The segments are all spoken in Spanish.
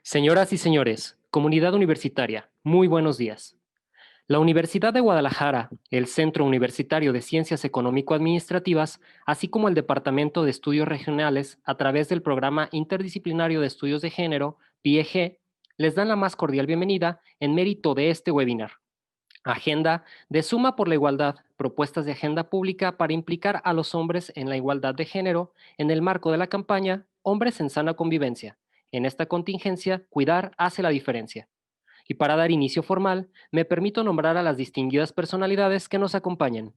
Señoras y señores, comunidad universitaria, muy buenos días. La Universidad de Guadalajara, el Centro Universitario de Ciencias Económico-Administrativas, así como el Departamento de Estudios Regionales, a través del Programa Interdisciplinario de Estudios de Género, PIEG, les dan la más cordial bienvenida en mérito de este webinar. Agenda de Suma por la Igualdad, propuestas de agenda pública para implicar a los hombres en la igualdad de género en el marco de la campaña Hombres en sana convivencia. En esta contingencia, cuidar hace la diferencia. Y para dar inicio formal, me permito nombrar a las distinguidas personalidades que nos acompañan.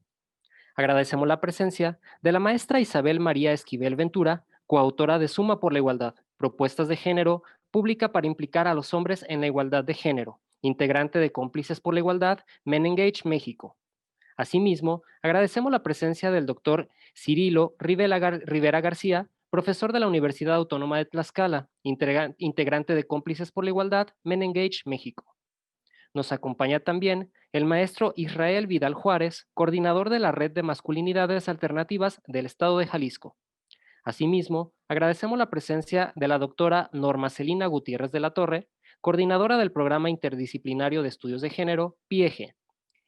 Agradecemos la presencia de la maestra Isabel María Esquivel Ventura, coautora de Suma por la Igualdad, propuestas de género pública para implicar a los hombres en la igualdad de género, integrante de Cómplices por la Igualdad, Men Engage México. Asimismo, agradecemos la presencia del doctor Cirilo Rivera García, profesor de la Universidad Autónoma de Tlaxcala, integrante de Cómplices por la Igualdad, Men Engage México. Nos acompaña también el maestro Israel Vidal Juárez, coordinador de la Red de Masculinidades Alternativas del Estado de Jalisco. Asimismo, agradecemos la presencia de la doctora Norma Celina Gutiérrez de la Torre, coordinadora del Programa Interdisciplinario de Estudios de Género, PIEG.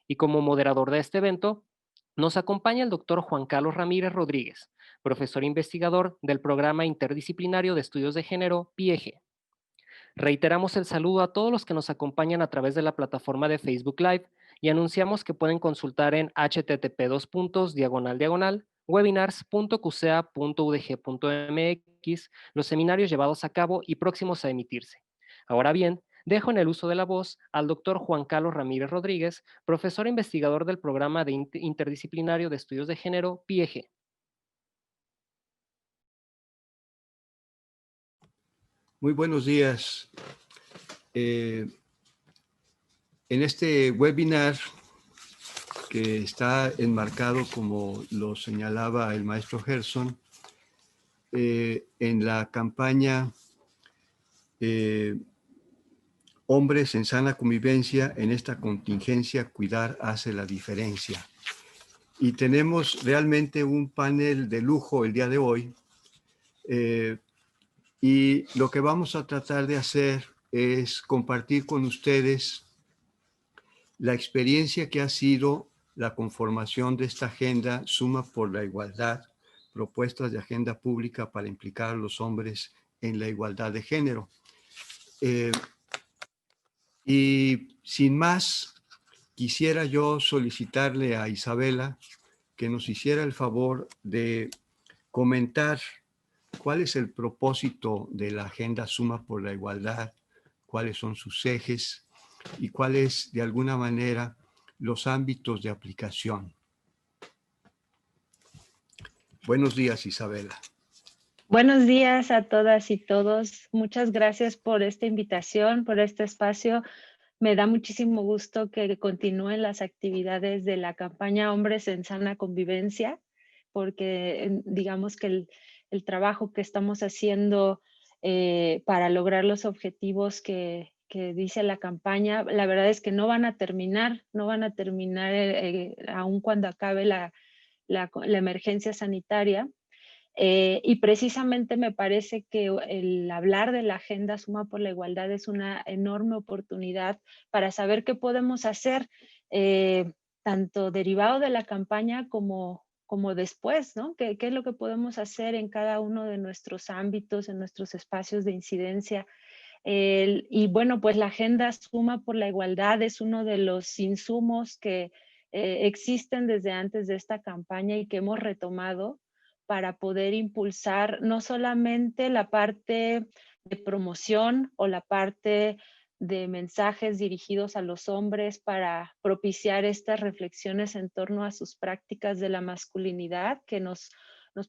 Y como moderador de este evento, nos acompaña el doctor Juan Carlos Ramírez Rodríguez, profesor investigador del Programa Interdisciplinario de Estudios de Género, PIEG. Reiteramos el saludo a todos los que nos acompañan a través de la plataforma de Facebook Live y anunciamos que pueden consultar en http://webinars.qca.udg.mx los seminarios llevados a cabo y próximos a emitirse. Ahora bien, dejo en el uso de la voz al doctor Juan Carlos Ramírez Rodríguez, profesor investigador del Programa de Interdisciplinario de Estudios de Género, PIEG. Muy buenos días. En este webinar que está enmarcado, como lo señalaba el maestro Gerson, en la campaña Hombres en sana convivencia, en esta contingencia, cuidar hace la diferencia. Y tenemos realmente un panel de lujo el día de hoy. Y lo que vamos a tratar de hacer es compartir con ustedes la experiencia que ha sido la conformación de esta agenda Suma por la Igualdad, propuestas de agenda pública para implicar a los hombres en la igualdad de género. Y sin más, quisiera yo solicitarle a Isabela que nos hiciera el favor de comentar cuál es el propósito de la agenda Suma por la Igualdad, cuáles son sus ejes y cuáles, de alguna manera, los ámbitos de aplicación. Buenos días, Isabela. Buenos días a todas y todos. Muchas gracias por esta invitación, por este espacio. Me da muchísimo gusto que continúen las actividades de la campaña Hombres en Sana Convivencia, porque digamos que el trabajo que estamos haciendo para lograr los objetivos que dice la campaña, la verdad es que no van a terminar aun cuando acabe la emergencia sanitaria. Y precisamente me parece que el hablar de la agenda Suma por la Igualdad es una enorme oportunidad para saber qué podemos hacer, tanto derivado de la campaña como después, ¿no? ¿Qué es lo que podemos hacer en cada uno de nuestros ámbitos, en nuestros espacios de incidencia? Y bueno, pues la agenda Suma por la Igualdad es uno de los insumos que existen desde antes de esta campaña y que hemos retomado para poder impulsar no solamente la parte de promoción o la parte de mensajes dirigidos a los hombres para propiciar estas reflexiones en torno a sus prácticas de la masculinidad que nos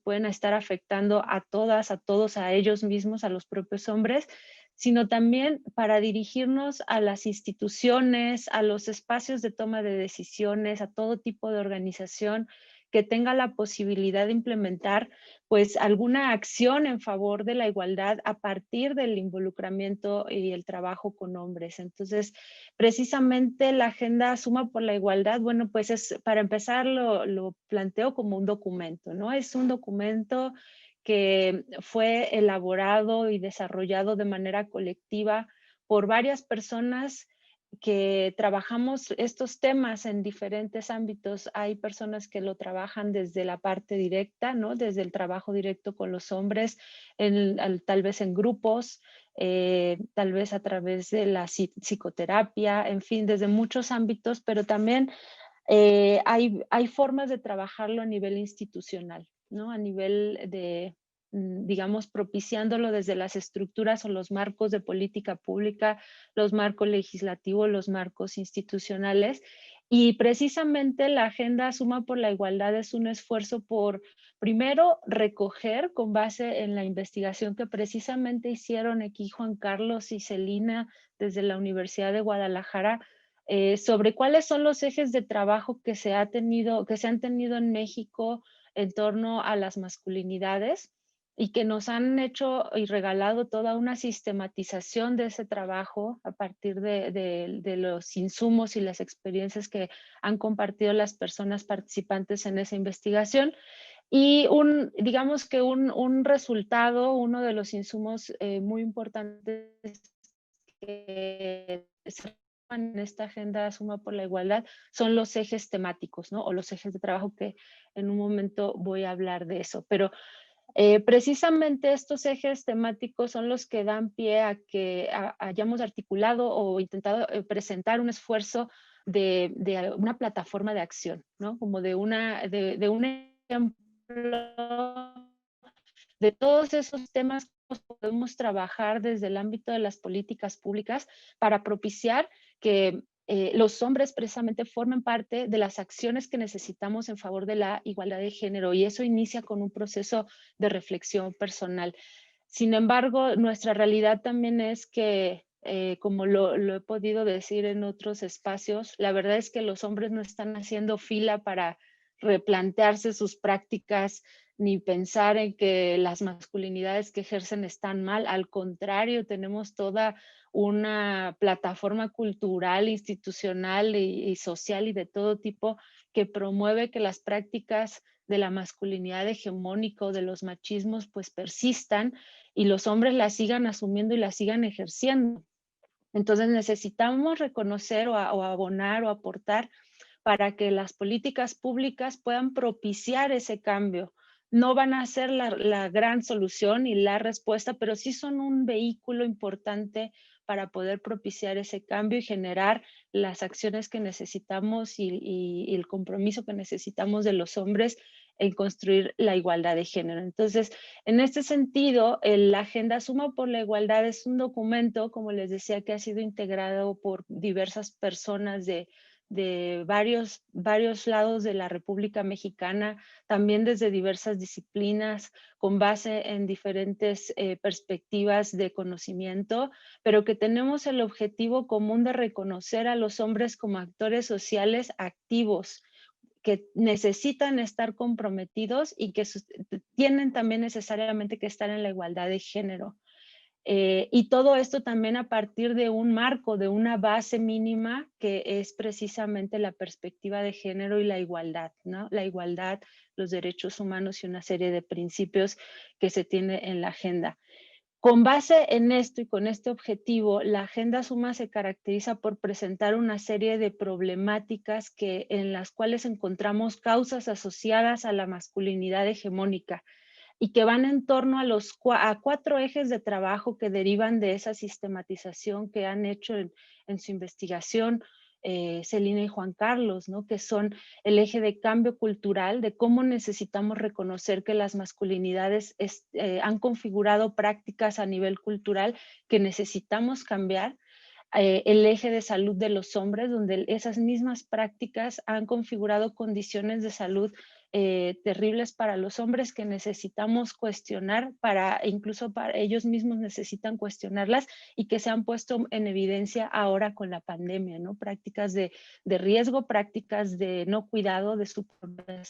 pueden estar afectando a todas, a todos, a ellos mismos, a los propios hombres, sino también para dirigirnos a las instituciones, a los espacios de toma de decisiones, a todo tipo de organización que tenga la posibilidad de implementar pues alguna acción en favor de la igualdad a partir del involucramiento y el trabajo con hombres. Entonces, precisamente la agenda Suma por la Igualdad, bueno, pues es, para empezar lo planteo como un documento, ¿no? Es un documento que fue elaborado y desarrollado de manera colectiva por varias personas que trabajamos estos temas en diferentes ámbitos. Hay personas que lo trabajan desde la parte directa, ¿no? Desde el trabajo directo con los hombres, tal vez en grupos, tal vez a través de la psicoterapia, en fin, desde muchos ámbitos, pero también hay formas de trabajarlo a nivel institucional, ¿no? A nivel de, digamos, propiciándolo desde las estructuras o los marcos de política pública, los marcos legislativos, los marcos institucionales. Y precisamente la Agenda Suma por la Igualdad es un esfuerzo por, primero, recoger con base en la investigación que precisamente hicieron aquí Juan Carlos y Celina desde la Universidad de Guadalajara, sobre cuáles son los ejes de trabajo que se han tenido en México en torno a las masculinidades y que nos han hecho y regalado toda una sistematización de ese trabajo a partir de los insumos y las experiencias que han compartido las personas participantes en esa investigación. Y digamos que un resultado, uno de los insumos muy importantes que se en esta agenda Suma por la Igualdad son los ejes temáticos, ¿no? O los ejes de trabajo, que en un momento voy a hablar de eso. Pero precisamente estos ejes temáticos son los que dan pie a que hayamos articulado o intentado presentar un esfuerzo de una plataforma de acción, ¿no? Como de un ejemplo de todos esos temas que podemos trabajar desde el ámbito de las políticas públicas para propiciar que los hombres precisamente formen parte de las acciones que necesitamos en favor de la igualdad de género, y eso inicia con un proceso de reflexión personal. Sin embargo, nuestra realidad también es que, como lo he podido decir en otros espacios, la verdad es que los hombres no están haciendo fila para replantearse sus prácticas ni pensar en que las masculinidades que ejercen están mal. Al contrario, tenemos toda una plataforma cultural, institucional y social y de todo tipo que promueve que las prácticas de la masculinidad hegemónica o de los machismos pues persistan y los hombres las sigan asumiendo y las sigan ejerciendo. Entonces necesitamos reconocer o abonar o aportar para que las políticas públicas puedan propiciar ese cambio. No van a ser la gran solución y la respuesta, pero sí son un vehículo importante para poder propiciar ese cambio y generar las acciones que necesitamos y el compromiso que necesitamos de los hombres en construir la igualdad de género. Entonces, en este sentido, la Agenda Suma por la Igualdad es un documento, como les decía, que ha sido integrado por diversas personas de varios lados de la República Mexicana, también desde diversas disciplinas, con base en diferentes perspectivas de conocimiento, pero que tenemos el objetivo común de reconocer a los hombres como actores sociales activos, que necesitan estar comprometidos y que tienen también necesariamente que estar en la igualdad de género. Y todo esto también a partir de un marco, de una base mínima que es precisamente la perspectiva de género y la igualdad, ¿no? La igualdad, los derechos humanos y una serie de principios que se tiene en la agenda. Con base en esto y con este objetivo, la Agenda Suma se caracteriza por presentar una serie de problemáticas en las cuales encontramos causas asociadas a la masculinidad hegemónica, y que van en torno a 4 ejes de trabajo que derivan de esa sistematización que han hecho en su investigación Celina y Juan Carlos, ¿no? Que son el eje de cambio cultural, de cómo necesitamos reconocer que las masculinidades han configurado prácticas a nivel cultural que necesitamos cambiar. El eje de salud de los hombres, donde esas mismas prácticas han configurado condiciones de salud terribles para los hombres que necesitamos cuestionar, incluso para ellos mismos necesitan cuestionarlas, y que se han puesto en evidencia ahora con la pandemia, ¿no? Prácticas de riesgo, prácticas de no cuidado de su propia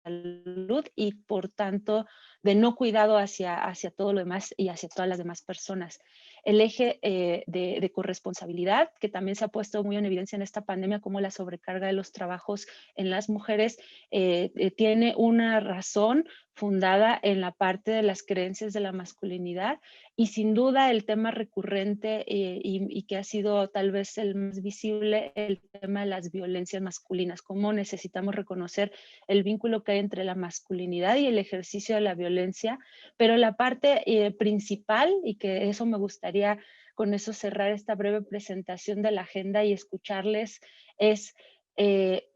salud y por tanto de no cuidado hacia todo lo demás y hacia todas las demás personas. el eje de corresponsabilidad, que también se ha puesto muy en evidencia en esta pandemia, como la sobrecarga de los trabajos en las mujeres tiene una razón fundada en la parte de las creencias de la masculinidad y sin duda el tema recurrente y que ha sido tal vez el más visible, el tema de las violencias masculinas, cómo necesitamos reconocer el vínculo que hay entre la masculinidad y el ejercicio de la violencia, pero la parte principal, y que eso me gustaría con eso cerrar esta breve presentación de la agenda y escucharles, es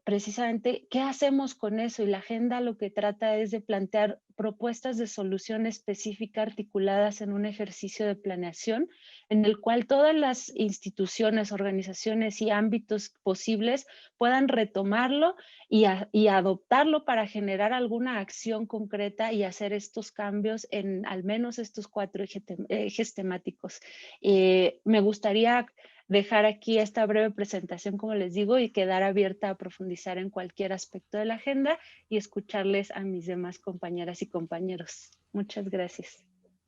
precisamente qué hacemos con eso. Y la agenda lo que trata es de plantear propuestas de solución específica articuladas en un ejercicio de planeación en el cual todas las instituciones, organizaciones y ámbitos posibles puedan retomarlo y adoptarlo para generar alguna acción concreta y hacer estos cambios en al menos estos 4 ejes temáticos. Me gustaría dejar aquí esta breve presentación, como les digo, y quedar abierta a profundizar en cualquier aspecto de la agenda y escucharles a mis demás compañeras y compañeros. Muchas gracias.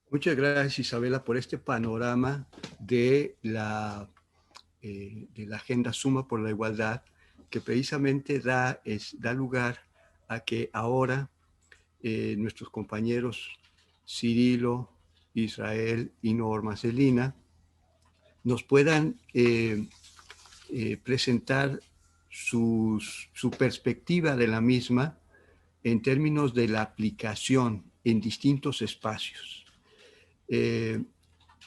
Muchas gracias, Isabela, por este panorama de la Agenda Suma por la Igualdad, que precisamente da lugar a que ahora nuestros compañeros Cirilo, Israel y Norma Celina nos puedan presentar su perspectiva de la misma en términos de la aplicación en distintos espacios.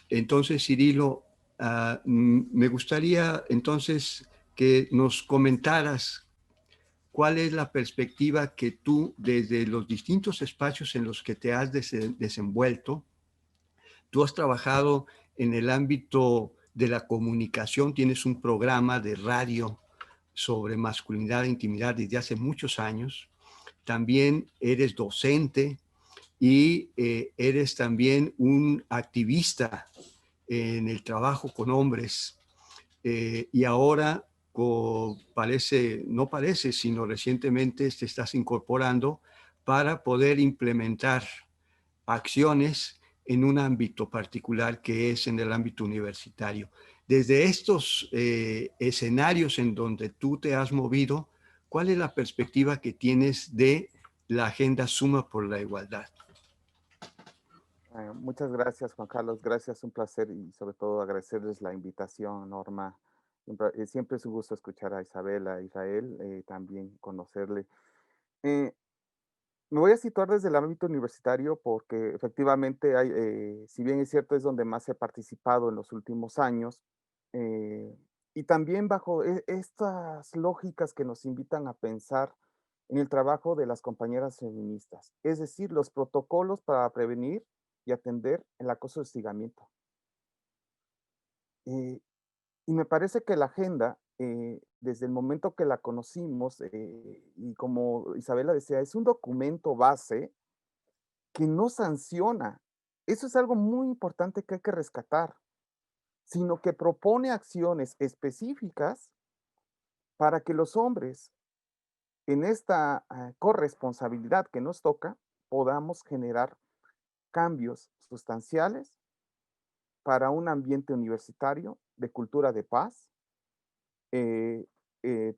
Entonces, Cirilo, me gustaría entonces que nos comentaras cuál es la perspectiva que tú, desde los distintos espacios en los que te has desenvuelto, tú has trabajado en el ámbito de la comunicación, tienes un programa de radio sobre masculinidad e intimidad desde hace muchos años, también eres docente y eres también un activista en el trabajo con hombres y ahora no parece, sino recientemente te estás incorporando para poder implementar acciones en un ámbito particular que es en el ámbito universitario. Desde estos escenarios en donde tú te has movido, ¿cuál es la perspectiva que tienes de la Agenda Suma por la Igualdad? Muchas gracias, Juan Carlos. Gracias, un placer y sobre todo agradecerles la invitación, Norma. Siempre es un gusto escuchar a Isabela, a Israel, también conocerle. Eh, Me voy a situar desde el ámbito universitario porque efectivamente hay, si bien es cierto, es donde más he participado en los últimos años, eh, y también bajo estas lógicas que nos invitan a pensar en el trabajo de las compañeras feministas, es decir, los protocolos para prevenir y atender el acoso y hostigamiento. Eh, y me parece que la agenda, desde el momento que la conocimos, y como Isabela decía, es un documento base que no sanciona. Eso es algo muy importante que hay que rescatar, sino que propone acciones específicas para que los hombres, en esta corresponsabilidad que nos toca, podamos generar cambios sustanciales para un ambiente universitario de cultura de paz, eh,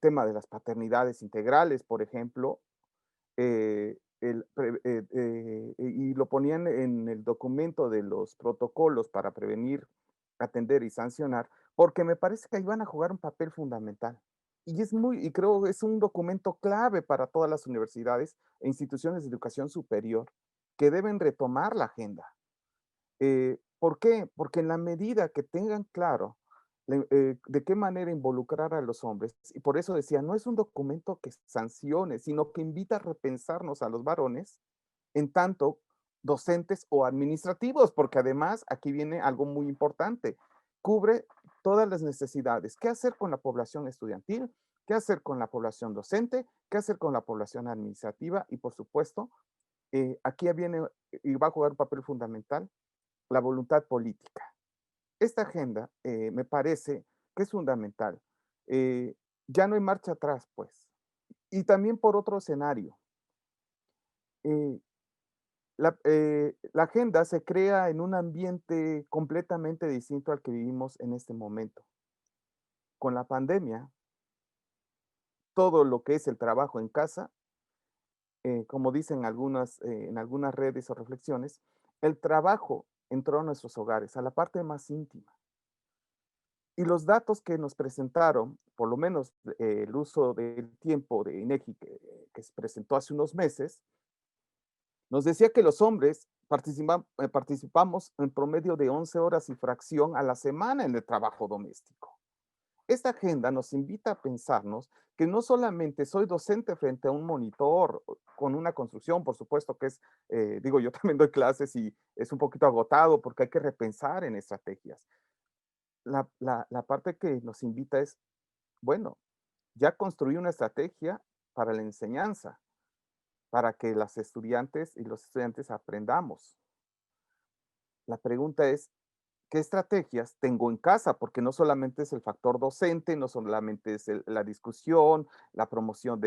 tema de las paternidades integrales, por ejemplo, y lo ponían en el documento de los protocolos para prevenir, atender y sancionar, porque me parece que ahí van a jugar un papel fundamental. Y creo que es un documento clave para todas las universidades e instituciones de educación superior que deben retomar la agenda. ¿Por qué? Porque en la medida que tengan claro de qué manera involucrar a los hombres, y por eso decía, no es un documento que sancione, sino que invita a repensarnos a los varones en tanto docentes o administrativos, porque además aquí viene algo muy importante, cubre todas las necesidades. ¿Qué hacer con la población estudiantil? ¿Qué hacer con la población docente? ¿Qué hacer con la población administrativa? Y por supuesto, aquí viene y va a jugar un papel fundamental la voluntad política. Esta agenda me parece que es fundamental. Eh, ya no hay marcha atrás, pues. Y también por otro escenario. Eh, La agenda se crea en un ambiente completamente distinto al que vivimos en este momento. Con la pandemia, todo lo que es el trabajo en casa, como dicen en algunas redes o reflexiones, el trabajo entró a nuestros hogares, a la parte más íntima. Y los datos que nos presentaron, por lo menos el uso del tiempo de INEGI que se presentó hace unos meses, nos decía que los hombres participamos en promedio de 11 horas y fracción a la semana en el trabajo doméstico. Esta agenda nos invita a pensarnos que no solamente soy docente frente a un monitor con una construcción, por supuesto que es, digo, yo también doy clases y es un poquito agotado porque hay que repensar en estrategias. La parte que nos invita es, bueno, ya construí una estrategia para la enseñanza, para que las estudiantes y los estudiantes aprendamos. La pregunta es, ¿qué estrategias tengo en casa? Porque no solamente es el factor docente, no solamente es la discusión, la promoción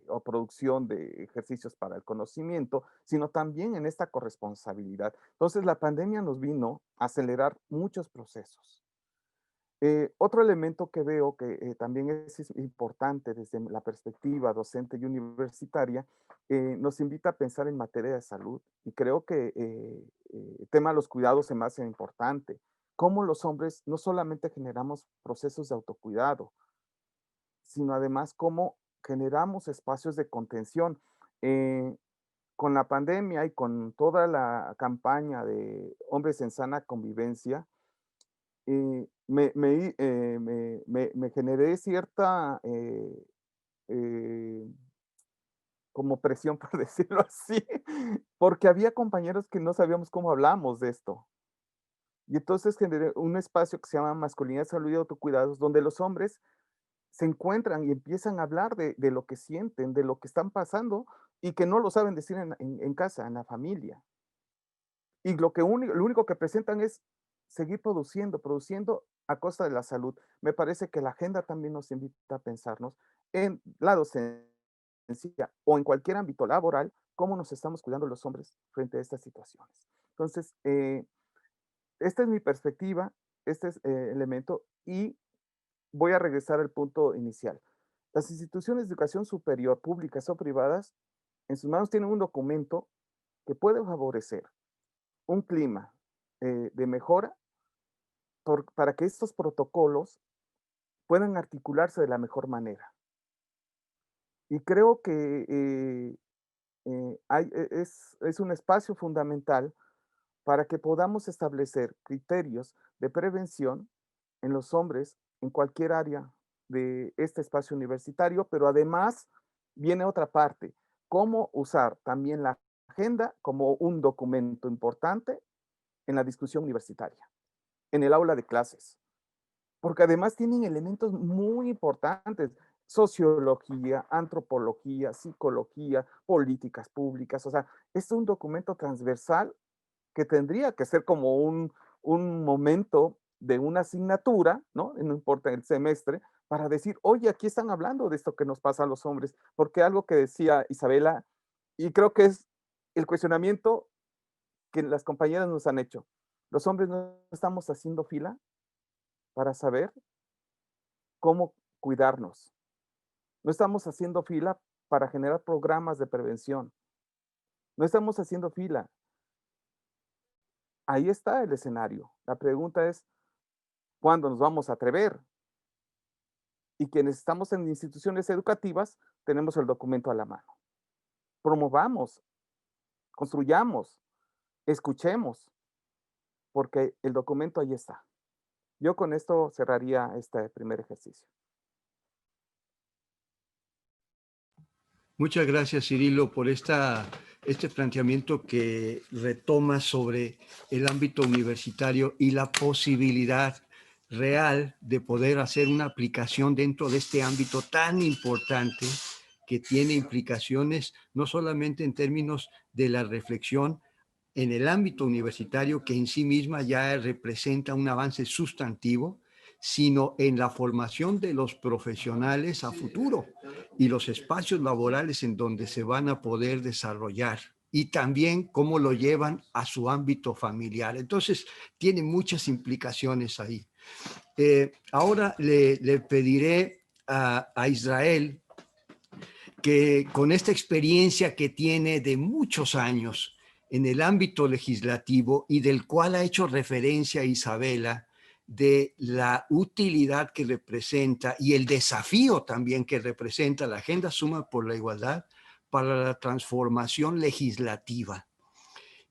o producción de ejercicios para el conocimiento, sino también en esta corresponsabilidad. Entonces, la pandemia nos vino a acelerar muchos procesos. Otro elemento que veo que también es importante desde la perspectiva docente y universitaria, nos invita a pensar en materia de salud. Y creo que el tema de los cuidados se me hace importante. Cómo los hombres no solamente generamos procesos de autocuidado, sino además cómo generamos espacios de contención. Eh, con la pandemia y con toda la campaña de hombres en sana convivencia, me generé cierta eh, como presión, por decirlo así, porque había compañeros que no sabíamos cómo hablamos de esto. Y entonces generé un espacio que se llama Masculinidad, Salud y Autocuidados, donde los hombres se encuentran y empiezan a hablar de lo que sienten, de lo que están pasando y que no lo saben decir en casa, en la familia. Y lo único que presentan es seguir produciendo a costa de la salud. Me parece que la agenda también nos invita a pensarnos en la docencia o en cualquier ámbito laboral, cómo nos estamos cuidando los hombres frente a estas situaciones. Entonces, esta es mi perspectiva, este es elemento, y voy a regresar al punto inicial. Las instituciones de educación superior, públicas o privadas, en sus manos tienen un documento que puede favorecer un clima de mejora para que estos protocolos puedan articularse de la mejor manera. Y creo que es un espacio fundamental para que podamos establecer criterios de prevención en los hombres en cualquier área de este espacio universitario, pero además viene otra parte, cómo usar también la agenda como un documento importante en la discusión universitaria, en el aula de clases, porque además tienen elementos muy importantes, sociología, antropología, psicología, políticas públicas, o sea, es un documento transversal que tendría que ser como un momento de una asignatura, ¿no? No importa el semestre, para decir, oye, aquí están hablando de esto que nos pasa a los hombres, porque algo que decía Isabela, y creo que es el cuestionamiento que las compañeras nos han hecho. Los hombres no estamos haciendo fila para saber cómo cuidarnos. No estamos haciendo fila para generar programas de prevención. No estamos haciendo fila. Ahí está el escenario. La pregunta es, ¿cuándo nos vamos a atrever? Y quienes estamos en instituciones educativas, tenemos el documento a la mano. Promovamos, construyamos, escuchemos, porque el documento ahí está. Yo con esto cerraría este primer ejercicio. Muchas gracias, Cirilo, por este planteamiento que retoma sobre el ámbito universitario y la posibilidad real de poder hacer una aplicación dentro de este ámbito tan importante que tiene implicaciones no solamente en términos de la reflexión en el ámbito universitario, que en sí misma ya representa un avance sustantivo, sino en la formación de los profesionales a futuro y los espacios laborales en donde se van a poder desarrollar. y también cómo lo llevan a su ámbito familiar. Entonces, tiene muchas implicaciones ahí. Ahora le pediré a Israel que con esta experiencia que tiene de muchos años en el ámbito legislativo y del cual ha hecho referencia Isabela, de la utilidad que representa y el desafío también que representa la Agenda Suma por la Igualdad para la transformación legislativa.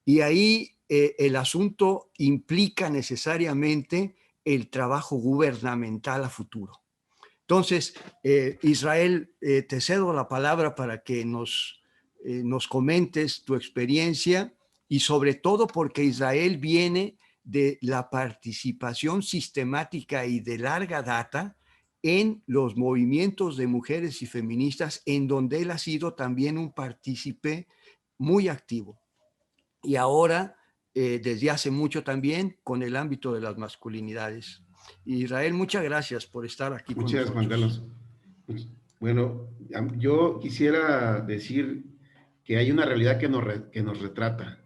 Y ahí el asunto implica necesariamente el trabajo gubernamental a futuro. Entonces, Israel, te cedo la palabra para que nos comentes tu experiencia y sobre todo porque Israel viene de la participación sistemática y de larga data en los movimientos de mujeres y feministas, en donde él ha sido también un partícipe muy activo. Y ahora, desde hace mucho también, con el ámbito de las masculinidades. Israel, muchas gracias por estar aquí con nosotros. Muchas gracias, Juan Carlos. Bueno, yo quisiera decir que hay una realidad que nos retrata,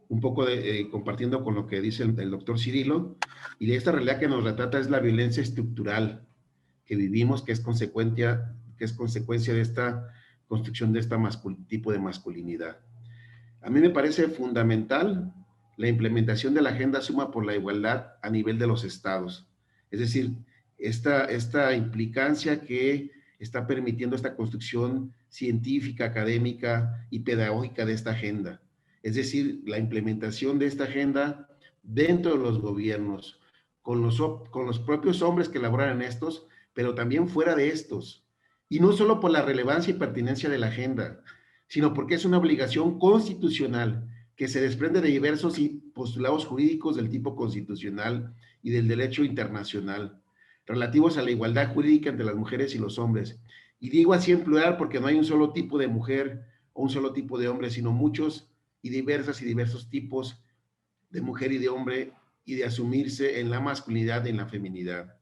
un poco compartiendo con lo que dice el doctor Cirilo, y esta realidad que nos retrata es la violencia estructural que vivimos, que es consecuencia de esta construcción de este tipo de masculinidad. A mí me parece fundamental la implementación de la Agenda Suma por la Igualdad a nivel de los estados. Es decir, esta implicancia que está permitiendo esta construcción científica, académica y pedagógica de esta agenda. Es decir, la implementación de esta agenda dentro de los gobiernos, con los propios hombres que elaboran en estos, pero también fuera de estos. Y no solo por la relevancia y pertinencia de la agenda, sino porque es una obligación constitucional que se desprende de diversos postulados jurídicos del tipo constitucional y del derecho internacional, relativos a la igualdad jurídica entre las mujeres y los hombres. Y digo así en plural porque no hay un solo tipo de mujer o un solo tipo de hombre, sino muchos y diversos tipos de mujer y de hombre, y de asumirse en la masculinidad y en la feminidad.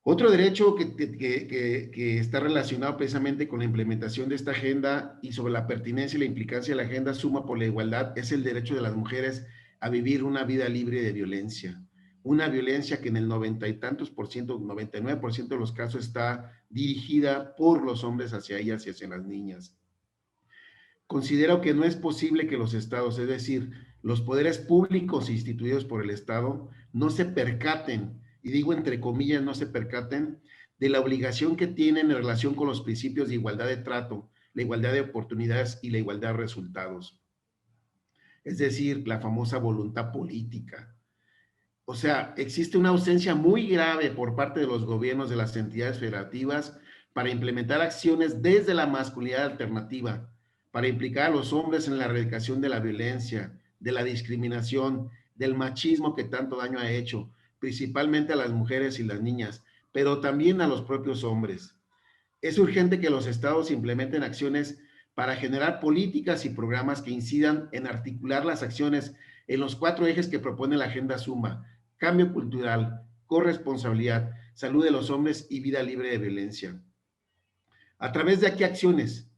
Otro derecho que está relacionado precisamente con la implementación de esta agenda y sobre la pertinencia y la implicancia de la Agenda Suma por la Igualdad es el derecho de las mujeres a vivir una vida libre de violencia. Una violencia que en el 90 y tantos por ciento, 99% de los casos está dirigida por los hombres hacia ellas y hacia las niñas. Considero que no es posible que los estados, es decir, los poderes públicos instituidos por el Estado, no se percaten, y digo entre comillas, no se percaten de la obligación que tienen en relación con los principios de igualdad de trato, la igualdad de oportunidades y la igualdad de resultados. Es decir, la famosa voluntad política. O sea, existe una ausencia muy grave por parte de los gobiernos de las entidades federativas para implementar acciones desde la masculinidad alternativa, para implicar a los hombres en la erradicación de la violencia, de la discriminación, del machismo que tanto daño ha hecho, principalmente a las mujeres y las niñas, pero también a los propios hombres. Es urgente que los estados implementen acciones para generar políticas y programas que incidan en articular las acciones en los 4 ejes que propone la Agenda Suma: cambio cultural, corresponsabilidad, salud de los hombres y vida libre de violencia. ¿A través de qué acciones?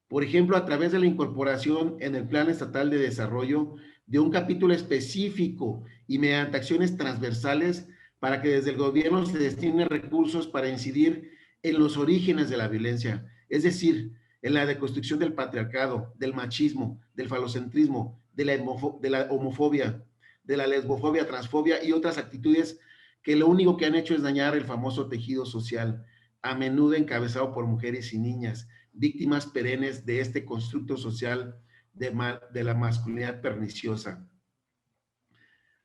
Por ejemplo, a través de la incorporación en el Plan Estatal de Desarrollo de un capítulo específico y mediante acciones transversales para que desde el gobierno se destinen recursos para incidir en los orígenes de la violencia, es decir, en la deconstrucción del patriarcado, del machismo, del falocentrismo, de la homofobia, de la lesbofobia, transfobia y otras actitudes que lo único que han hecho es dañar el famoso tejido social, a menudo encabezado por mujeres y niñas, víctimas perennes de este constructo social de la masculinidad perniciosa.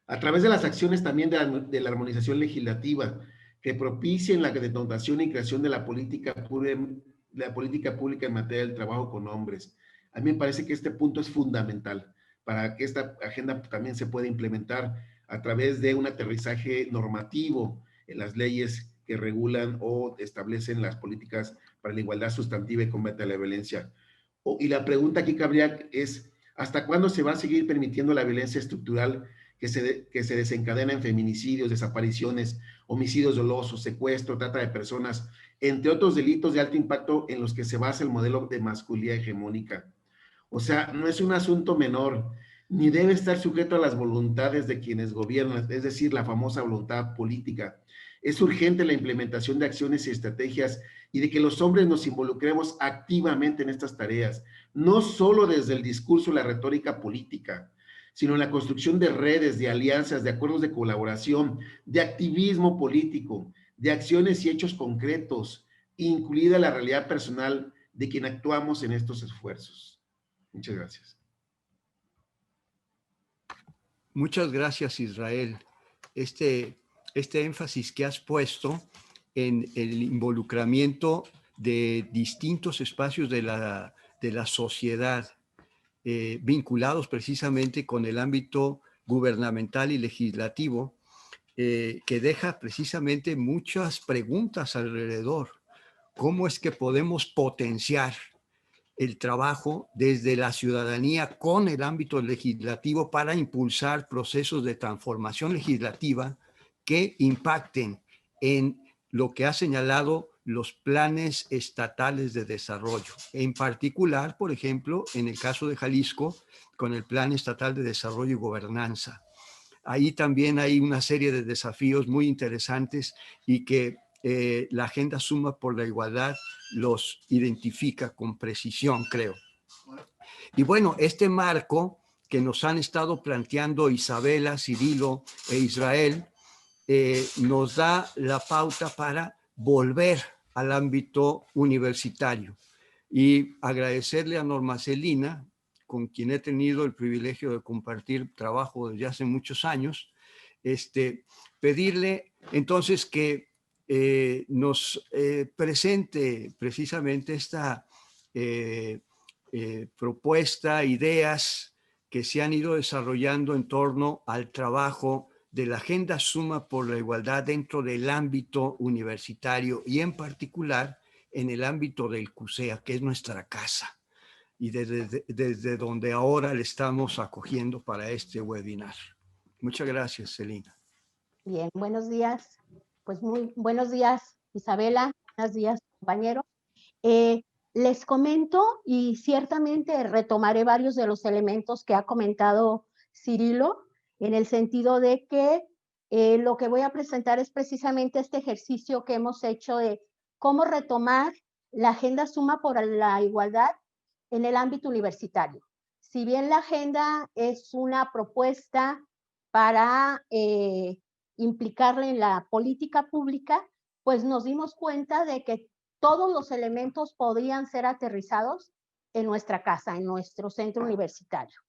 A través de las acciones también de la armonización legislativa, que propicien la denotación y creación de la política pública en materia del trabajo con hombres. A mí me parece que este punto es fundamental para que esta agenda también se pueda implementar a través de un aterrizaje normativo en las leyes que regulan o establecen las políticas para la igualdad sustantiva y combate a la violencia. Y la pregunta aquí cabría es, ¿hasta cuándo se va a seguir permitiendo la violencia estructural que se desencadena en feminicidios, desapariciones, homicidios dolosos, secuestro, trata de personas, entre otros delitos de alto impacto en los que se basa el modelo de masculinidad hegemónica? O sea, no es un asunto menor, ni debe estar sujeto a las voluntades de quienes gobiernan, es decir, la famosa voluntad política. Es urgente la implementación de acciones y estrategias y de que los hombres nos involucremos activamente en estas tareas, no solo desde el discurso y la retórica política, sino en la construcción de redes, de alianzas, de acuerdos de colaboración, de activismo político, de acciones y hechos concretos, incluida la realidad personal de quien actuamos en estos esfuerzos. Muchas gracias. Muchas gracias, Israel. Este énfasis que has puesto en el involucramiento de distintos espacios de la sociedad, vinculados precisamente con el ámbito gubernamental y legislativo, que deja precisamente muchas preguntas alrededor. ¿Cómo es que podemos potenciar el trabajo desde la ciudadanía con el ámbito legislativo para impulsar procesos de transformación legislativa que impacten en lo que ha señalado los planes estatales de desarrollo? En particular, por ejemplo, en el caso de Jalisco, con el Plan Estatal de Desarrollo y Gobernanza. Ahí también hay una serie de desafíos muy interesantes y que la Agenda Suma por la Igualdad los identifica con precisión, creo. Y bueno, este marco que nos han estado planteando Isabela, Cirilo e Israel nos da la pauta para volver al ámbito universitario. Y agradecerle a Norma Celina, con quien he tenido el privilegio de compartir trabajo desde hace muchos años, pedirle entonces que nos presente precisamente esta propuesta, ideas que se han ido desarrollando en torno al trabajo de la Agenda Suma por la Igualdad dentro del ámbito universitario y en particular en el ámbito del CUSEA, que es nuestra casa y desde donde ahora le estamos acogiendo para este webinar. Muchas gracias, Celina. Bien, buenos días. Pues muy buenos días, Isabela. Buenos días, compañeros. Les comento y ciertamente retomaré varios de los elementos que ha comentado Cirilo, en el sentido de que lo que voy a presentar es precisamente este ejercicio que hemos hecho de cómo retomar la Agenda Suma por la Igualdad en el ámbito universitario. Si bien la agenda es una propuesta para implicarla en la política pública, pues nos dimos cuenta de que todos los elementos podrían ser aterrizados en nuestra casa, en nuestro centro universitario.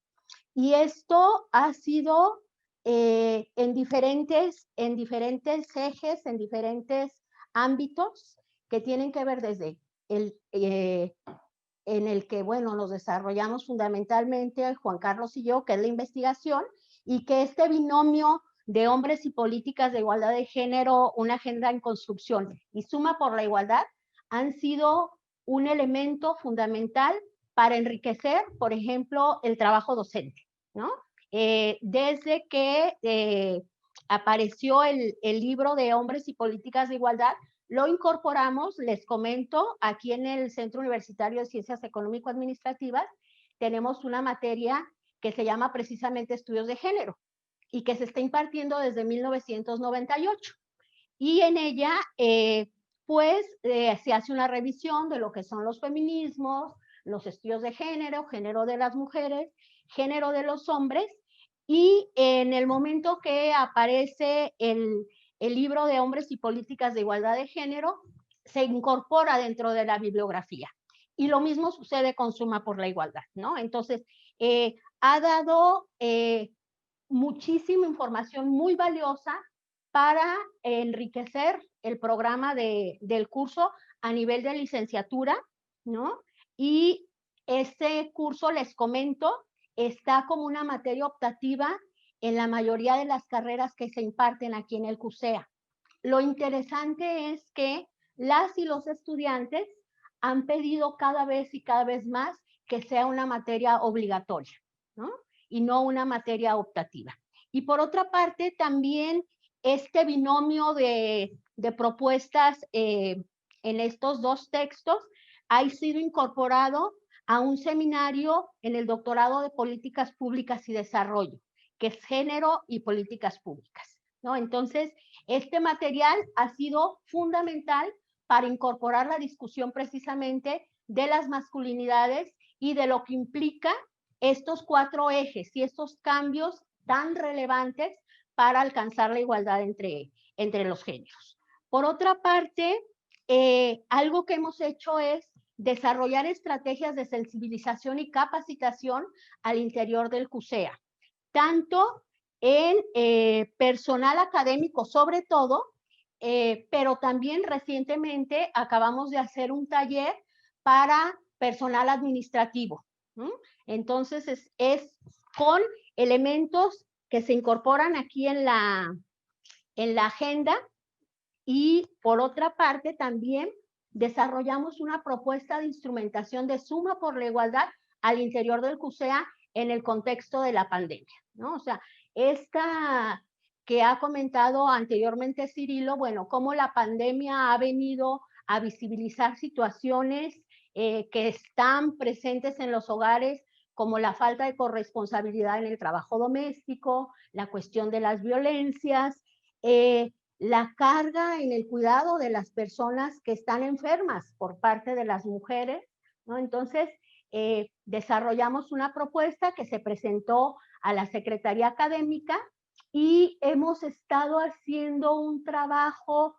Y esto ha sido en diferentes ejes, en diferentes ámbitos que tienen que ver desde en el que, bueno, nos desarrollamos fundamentalmente Juan Carlos y yo, que es la investigación, y que este binomio de hombres y políticas de igualdad de género, una agenda en construcción y Suma por la Igualdad, han sido un elemento fundamental para enriquecer, por ejemplo, el trabajo docente, ¿no? Desde que apareció el libro de Hombres y Políticas de Igualdad, lo incorporamos, les comento, aquí en el Centro Universitario de Ciencias Económico-Administrativas tenemos una materia que se llama precisamente Estudios de Género y que se está impartiendo desde 1998. Y en ella, se hace una revisión de lo que son los feminismos, los estudios de género, género de las mujeres, género de los hombres, y en el momento que aparece el libro de Hombres y Políticas de Igualdad de Género, se incorpora dentro de la bibliografía. Y lo mismo sucede con Suma por la Igualdad, ¿no? Entonces, ha dado muchísima información muy valiosa para enriquecer el programa del curso a nivel de licenciatura, ¿no? Y este curso, les comento, está como una materia optativa en la mayoría de las carreras que se imparten aquí en el CUSEA. Lo interesante es que las y los estudiantes han pedido cada vez más que sea una materia obligatoria, ¿no? Y no una materia optativa. Y por otra parte, también este binomio de propuestas en estos dos textos ha sido incorporado a un seminario en el doctorado de Políticas Públicas y Desarrollo, que es Género y Políticas Públicas, ¿no? Entonces, este material ha sido fundamental para incorporar la discusión precisamente de las masculinidades y de lo que implica estos 4 ejes y estos cambios tan relevantes para alcanzar la igualdad entre los géneros. Por otra parte, algo que hemos hecho es desarrollar estrategias de sensibilización y capacitación al interior del CUSEA, tanto en personal académico sobre todo, pero también recientemente acabamos de hacer un taller para personal administrativo. Entonces es con elementos que se incorporan aquí en la agenda. Y por otra parte también desarrollamos una propuesta de instrumentación de Suma por la Igualdad al interior del CUSEA en el contexto de la pandemia, ¿no? O sea, esta que ha comentado anteriormente Cirilo, bueno, cómo la pandemia ha venido a visibilizar situaciones que están presentes en los hogares, como la falta de corresponsabilidad en el trabajo doméstico, la cuestión de las violencias, la carga en el cuidado de las personas que están enfermas por parte de las mujeres, ¿no? Entonces, desarrollamos una propuesta que se presentó a la Secretaría Académica y hemos estado haciendo un trabajo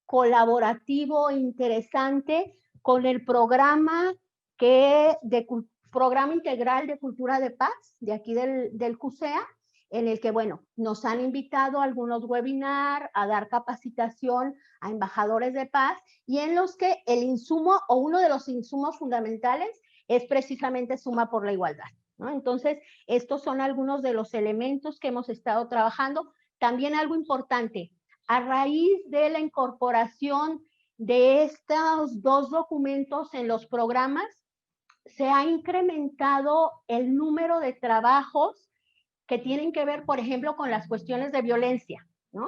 colaborativo interesante con el programa Programa Integral de Cultura de Paz de aquí del CUSEA, en el que, bueno, nos han invitado a algunos webinars, a dar capacitación a embajadores de paz, y en los que el insumo o uno de los insumos fundamentales es precisamente Suma por la Igualdad, ¿no? Entonces, estos son algunos de los elementos que hemos estado trabajando. También algo importante, a raíz de la incorporación de estos 2 documentos en los programas, se ha incrementado el número de trabajos que tienen que ver, por ejemplo, con las cuestiones de violencia, ¿no?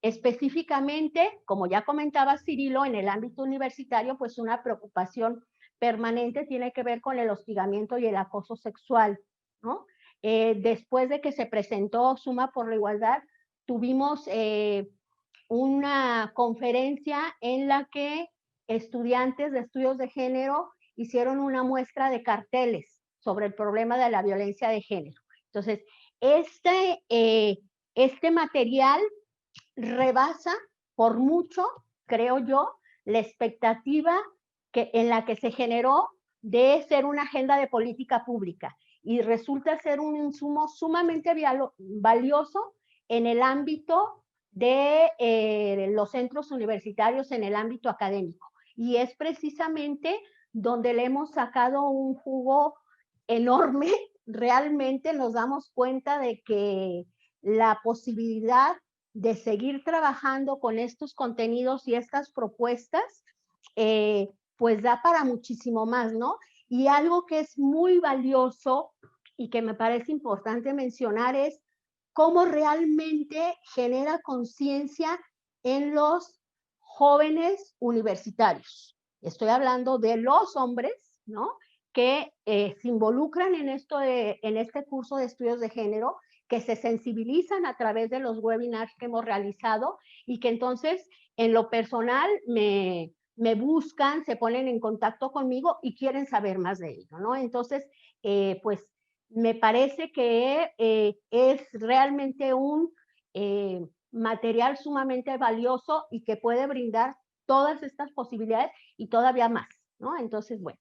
Específicamente, como ya comentaba Cirilo, en el ámbito universitario, pues una preocupación permanente tiene que ver con el hostigamiento y el acoso sexual, ¿no? Después de que se presentó Suma por la Igualdad, tuvimos una conferencia en la que estudiantes de estudios de género hicieron una muestra de carteles sobre el problema de la violencia de género. Entonces, este material rebasa por mucho, creo yo, la expectativa en la que se generó de ser una agenda de política pública, y resulta ser un insumo sumamente valioso en el ámbito de los centros universitarios, en el ámbito académico. Y es precisamente donde le hemos sacado un jugo enorme. Realmente nos damos cuenta de que la posibilidad de seguir trabajando con estos contenidos y estas propuestas, pues da para muchísimo más, ¿no? Y algo que es muy valioso y que me parece importante mencionar es cómo realmente genera conciencia en los jóvenes universitarios. Estoy hablando de los hombres, ¿no? Que se involucran en este curso de estudios de género, que se sensibilizan a través de los webinars que hemos realizado, y que entonces en lo personal me buscan, se ponen en contacto conmigo y quieren saber más de ello, ¿no? Entonces, pues me parece que es realmente un material sumamente valioso y que puede brindar todas estas posibilidades y todavía más, ¿no? Entonces, bueno,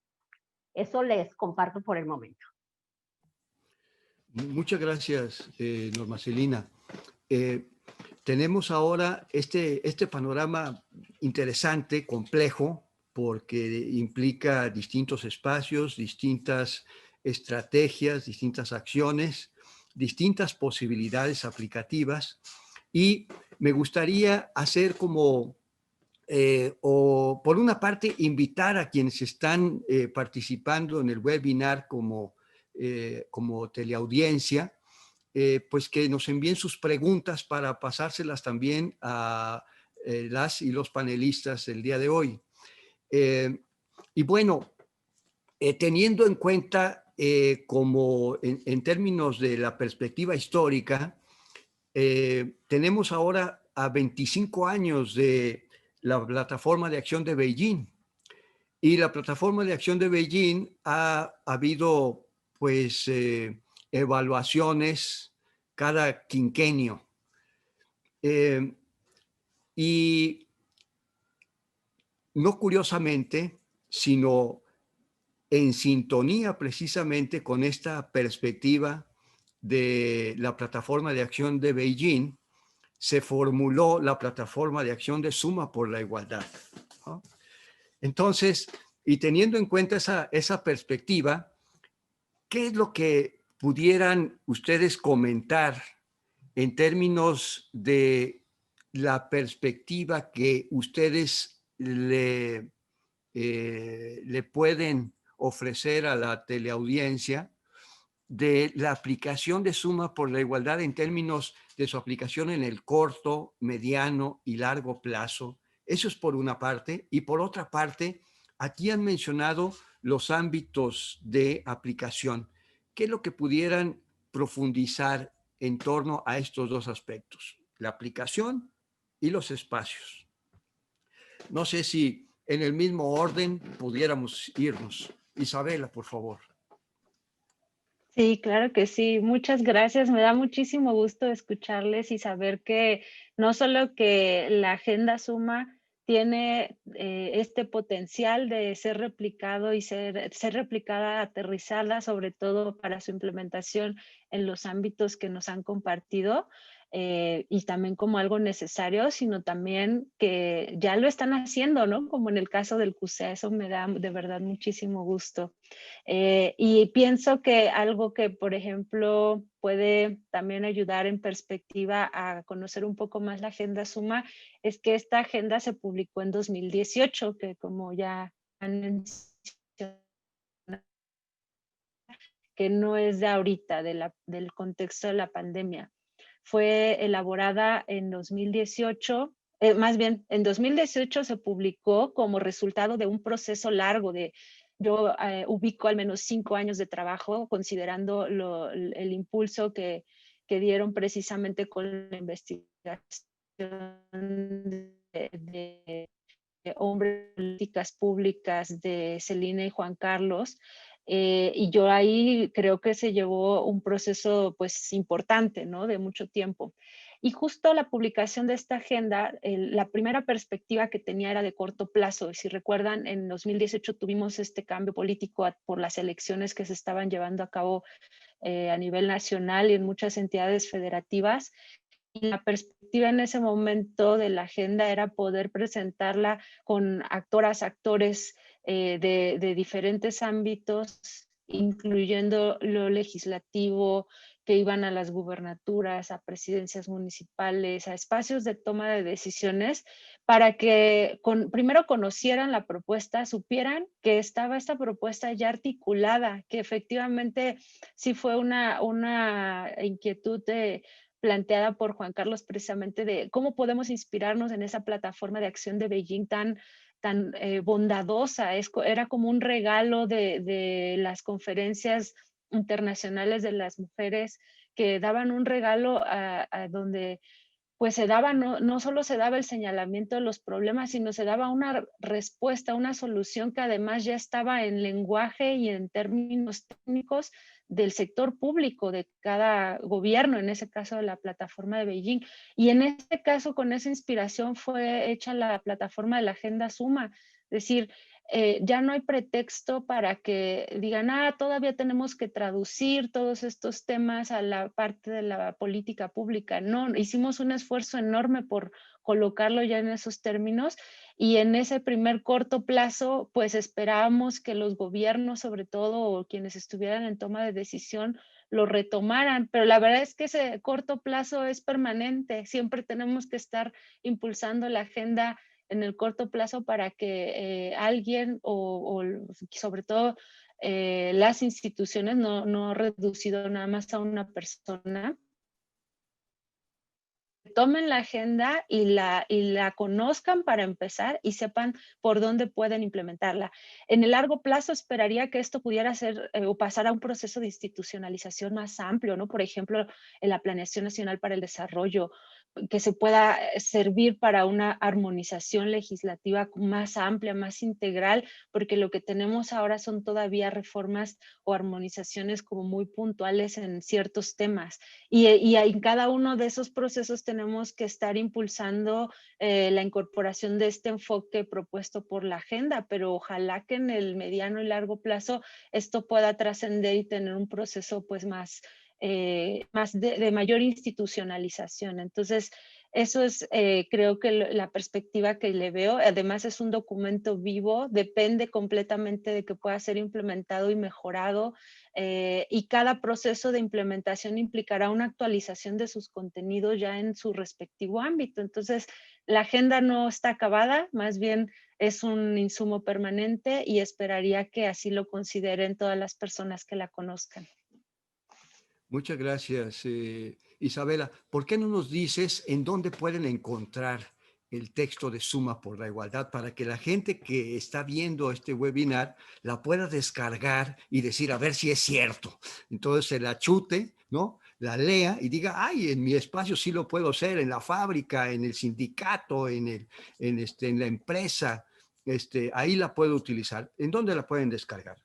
eso les comparto por el momento. Muchas gracias, Norma Celina. Tenemos ahora este panorama interesante, complejo, porque implica distintos espacios, distintas estrategias, distintas acciones, distintas posibilidades aplicativas, y me gustaría hacer como, o por una parte, invitar a quienes están participando en el webinar como teleaudiencia, pues que nos envíen sus preguntas para pasárselas también a las y los panelistas del día de hoy. Y bueno, teniendo en cuenta como en términos de la perspectiva histórica, tenemos ahora a 25 años de la Plataforma de Acción de Beijing. Y la Plataforma de Acción de Beijing ha habido pues evaluaciones cada quinquenio. Y no curiosamente, sino en sintonía precisamente con esta perspectiva de la Plataforma de Acción de Beijing, se formuló la Plataforma de Acción de Suma por la Igualdad, ¿no? Entonces, y teniendo en cuenta esa perspectiva, ¿qué es lo que pudieran ustedes comentar en términos de la perspectiva que ustedes le pueden ofrecer a la teleaudiencia de la aplicación de Suma por la Igualdad en términos de su aplicación en el corto, mediano y largo plazo? Eso es por una parte. Y por otra parte, aquí han mencionado los ámbitos de aplicación. ¿Qué es lo que pudieran profundizar en torno a estos dos aspectos? La aplicación y los espacios. No sé si en el mismo orden pudiéramos irnos. Isabela, por favor. Sí, claro que sí. Muchas gracias. Me da muchísimo gusto escucharles y saber que no solo que la Agenda Suma tiene este potencial de ser replicado y ser replicada, aterrizada, sobre todo para su implementación en los ámbitos que nos han compartido, y también como algo necesario, sino también que ya lo están haciendo, ¿no? Como en el caso del CUSEA. Eso me da de verdad muchísimo gusto. Y pienso que algo que, por ejemplo, puede también ayudar en perspectiva a conocer un poco más la Agenda Suma es que esta agenda se publicó en 2018, que como ya han mencionado, que no es de ahorita, del contexto de la pandemia. Fue elaborada en 2018, más bien en 2018 se publicó como resultado de un proceso largo de, yo ubico al menos 5 años de trabajo, considerando el impulso que dieron precisamente con la investigación de hombres, políticas públicas de Celina y Juan Carlos. Y yo ahí creo que se llevó un proceso pues importante, ¿no? De mucho tiempo. Y justo la publicación de esta agenda, la primera perspectiva que tenía era de corto plazo. Y si recuerdan, en 2018 tuvimos este cambio político por las elecciones que se estaban llevando a cabo a nivel nacional y en muchas entidades federativas. Y la perspectiva en ese momento de la agenda era poder presentarla con actores de diferentes ámbitos, incluyendo lo legislativo, que iban a las gubernaturas, a presidencias municipales, a espacios de toma de decisiones, para que primero conocieran la propuesta, supieran que estaba esta propuesta ya articulada, que efectivamente sí fue una inquietud planteada por Juan Carlos precisamente de cómo podemos inspirarnos en esa plataforma de acción de Beijing tan bondadosa. Era como un regalo de las conferencias internacionales de las mujeres que daban un regalo a donde pues se daba, no solo se daba el señalamiento de los problemas, sino se daba una respuesta, una solución que además ya estaba en lenguaje y en términos técnicos del sector público, de cada gobierno, en ese caso de la plataforma de Beijing. Y en este caso, con esa inspiración fue hecha la plataforma de la Agenda Suma. Es decir, ya no hay pretexto para que digan, todavía tenemos que traducir todos estos temas a la parte de la política pública. No, hicimos un esfuerzo enorme por colocarlo ya en esos términos y en ese primer corto plazo, pues esperábamos que los gobiernos, sobre todo, o quienes estuvieran en toma de decisión, lo retomaran, pero la verdad es que ese corto plazo es permanente. Siempre tenemos que estar impulsando la agenda en el corto plazo para que alguien o sobre todo las instituciones, no reducido nada más a una persona, tomen la agenda y la conozcan para empezar y sepan por dónde pueden implementarla. En el largo plazo esperaría que esto pudiera ser o pasar a un proceso de institucionalización más amplio, ¿no? Por ejemplo, en la Planeación Nacional para el Desarrollo, que se pueda servir para una armonización legislativa más amplia, más integral, porque lo que tenemos ahora son todavía reformas o armonizaciones como muy puntuales en ciertos temas. Y en cada uno de esos procesos tenemos que estar impulsando la incorporación de este enfoque propuesto por la agenda, pero ojalá que en el mediano y largo plazo esto pueda trascender y tener un proceso pues más de mayor institucionalización. Entonces, eso es, creo que la perspectiva que le veo. Además, es un documento vivo, depende completamente de que pueda ser implementado y mejorado, y cada proceso de implementación implicará una actualización de sus contenidos ya en su respectivo ámbito. Entonces, la agenda no está acabada, más bien es un insumo permanente y esperaría que así lo consideren todas las personas que la conozcan. Muchas gracias, Isabela. ¿Por qué no nos dices en dónde pueden encontrar el texto de Suma por la Igualdad para que la gente que está viendo este webinar la pueda descargar y decir a ver si es cierto? Entonces se la chute, ¿no? La lea y diga, ay, en mi espacio sí lo puedo hacer, en la fábrica, en el sindicato, en la empresa, ahí la puedo utilizar. ¿En dónde la pueden descargar?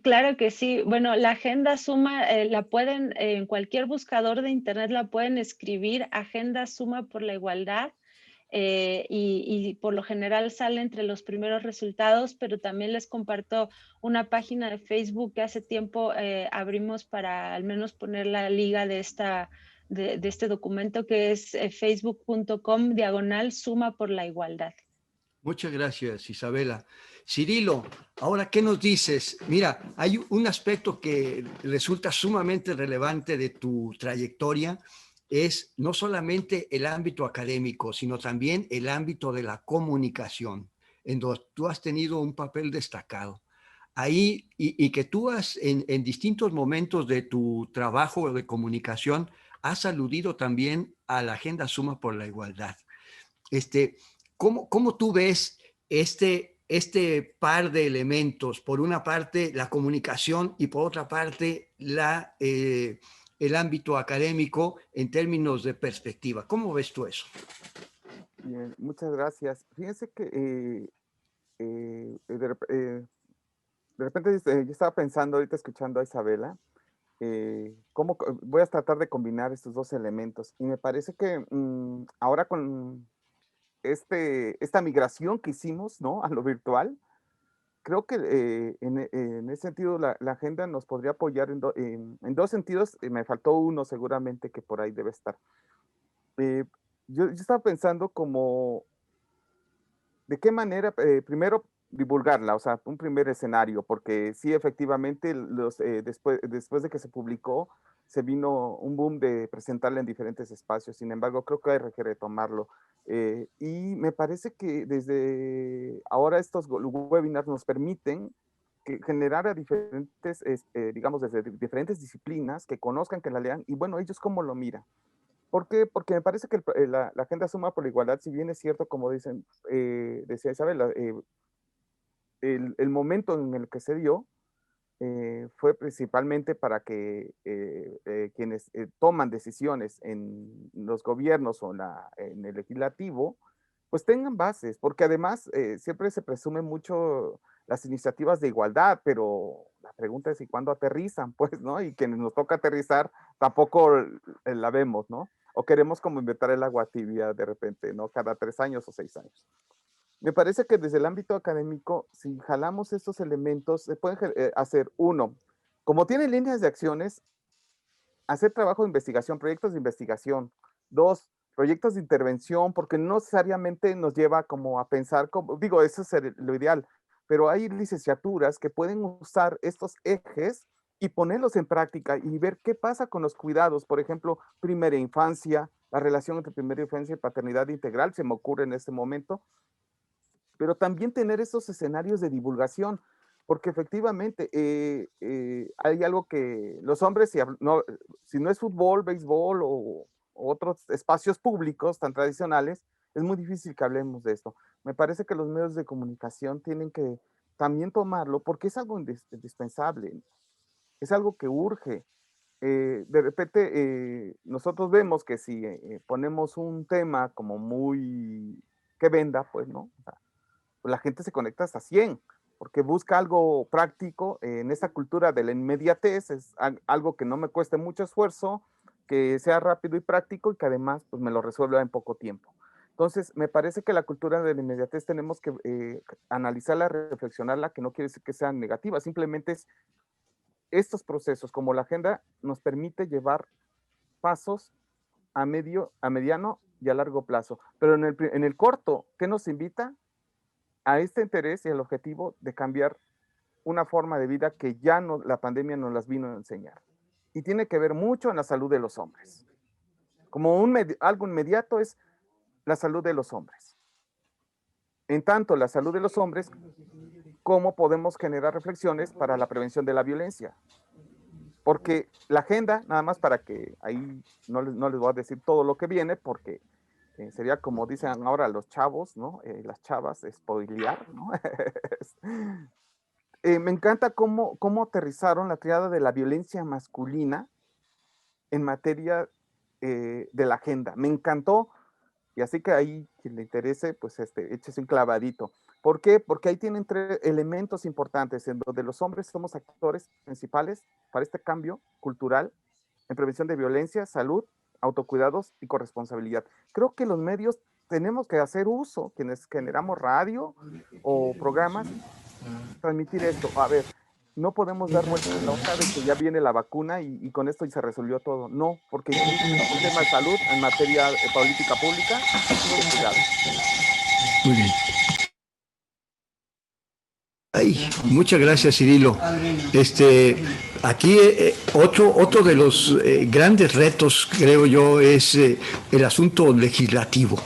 Claro que sí. Bueno, la agenda Suma la pueden, en cualquier buscador de internet la pueden escribir, Agenda Suma por la Igualdad, y por lo general sale entre los primeros resultados, pero también les comparto una página de Facebook que hace tiempo abrimos para al menos poner la liga de este documento, que es facebook.com/Suma por la Igualdad. Muchas gracias, Isabela. Cirilo, ahora, ¿qué nos dices? Mira, hay un aspecto que resulta sumamente relevante de tu trayectoria, es no solamente el ámbito académico, sino también el ámbito de la comunicación, en donde tú has tenido un papel destacado. Ahí, y que tú en distintos momentos de tu trabajo de comunicación, has aludido también a la Agenda Suma por la Igualdad. Este, ¿Cómo tú ves este par de elementos? Por una parte, la comunicación y por otra parte, el ámbito académico en términos de perspectiva. ¿Cómo ves tú eso? Bien, muchas gracias. Fíjense que de repente yo estaba pensando ahorita escuchando a Isabela, voy a tratar de combinar estos dos elementos. Y me parece que ahora con esta migración que hicimos, ¿no? A lo virtual, creo que en ese sentido la agenda nos podría apoyar en dos sentidos. Me faltó uno seguramente que por ahí debe estar. Eh, yo estaba pensando como de qué manera, primero divulgarla, o sea, un primer escenario, porque sí, efectivamente, después de que se publicó, se vino un boom de presentarla en diferentes espacios. Sin embargo, creo que hay que retomarlo. Y me parece que desde ahora estos webinars nos permiten generar a diferentes, digamos, desde diferentes disciplinas que conozcan, que la lean, y bueno, ellos cómo lo miran. ¿Por qué? Porque me parece que la Agenda Suma por la Igualdad, si bien es cierto, como decía Isabel, el momento en el que se dio fue principalmente para que quienes toman decisiones en los gobiernos o en el legislativo, pues tengan bases, porque además siempre se presume mucho las iniciativas de igualdad, pero la pregunta es, ¿y cuándo aterrizan? Pues, ¿no? Y quienes nos toca aterrizar tampoco la vemos, ¿no? O queremos como inventar el agua tibia de repente, ¿no? Cada 3 años o 6 años. Me parece que desde el ámbito académico, si jalamos estos elementos, se pueden hacer, uno, como tiene líneas de acciones, hacer trabajo de investigación, proyectos de investigación. Dos, proyectos de intervención, porque no necesariamente nos lleva como a pensar, digo, eso es lo ideal, pero hay licenciaturas que pueden usar estos ejes y ponerlos en práctica y ver qué pasa con los cuidados. Por ejemplo, primera infancia, la relación entre primera infancia y paternidad integral, se me ocurre en este momento, pero también tener esos escenarios de divulgación, porque efectivamente hay algo que los hombres, si no es fútbol, béisbol o otros espacios públicos tan tradicionales, es muy difícil que hablemos de esto. Me parece que los medios de comunicación tienen que también tomarlo porque es algo indispensable, es algo que urge. De repente nosotros vemos que si ponemos un tema como muy que venda, pues no, o sea, pues la gente se conecta hasta 100 porque busca algo práctico en esa cultura de la inmediatez, es algo que no me cueste mucho esfuerzo, que sea rápido y práctico y que además pues me lo resuelva en poco tiempo. Entonces, me parece que la cultura de la inmediatez tenemos que analizarla, reflexionarla, que no quiere decir que sea negativa, simplemente es estos procesos, como la agenda, nos permite llevar pasos a mediano y a largo plazo. Pero en el corto, ¿qué nos invita? A este interés y el objetivo de cambiar una forma de vida que ya no, la pandemia nos las vino a enseñar. Y tiene que ver mucho en la salud de los hombres. Como algo inmediato es la salud de los hombres. En tanto, la salud de los hombres, ¿cómo podemos generar reflexiones para la prevención de la violencia? Porque la agenda, nada más para que ahí no les voy a decir todo lo que viene, porque sería como dicen ahora los chavos, ¿no? Las chavas, spoilear, ¿no? Me encanta cómo aterrizaron la triada de la violencia masculina en materia de la agenda. Me encantó, y así que ahí, quien le interese, pues échese un clavadito. ¿Por qué? Porque ahí tienen 3 elementos importantes en donde los hombres somos actores principales para este cambio cultural en prevención de violencia, salud, autocuidados y corresponsabilidad. Creo que los medios tenemos que hacer uso, quienes generamos radio o programas, transmitir esto. A ver, no podemos dar vuelta a la hoja de que ya viene la vacuna y con esto se resolvió todo. No, porque implica un tema de salud en materia de política pública. Muy bien. Ay, muchas gracias, Cirilo. Aquí otro de los grandes retos, creo yo, es el asunto legislativo.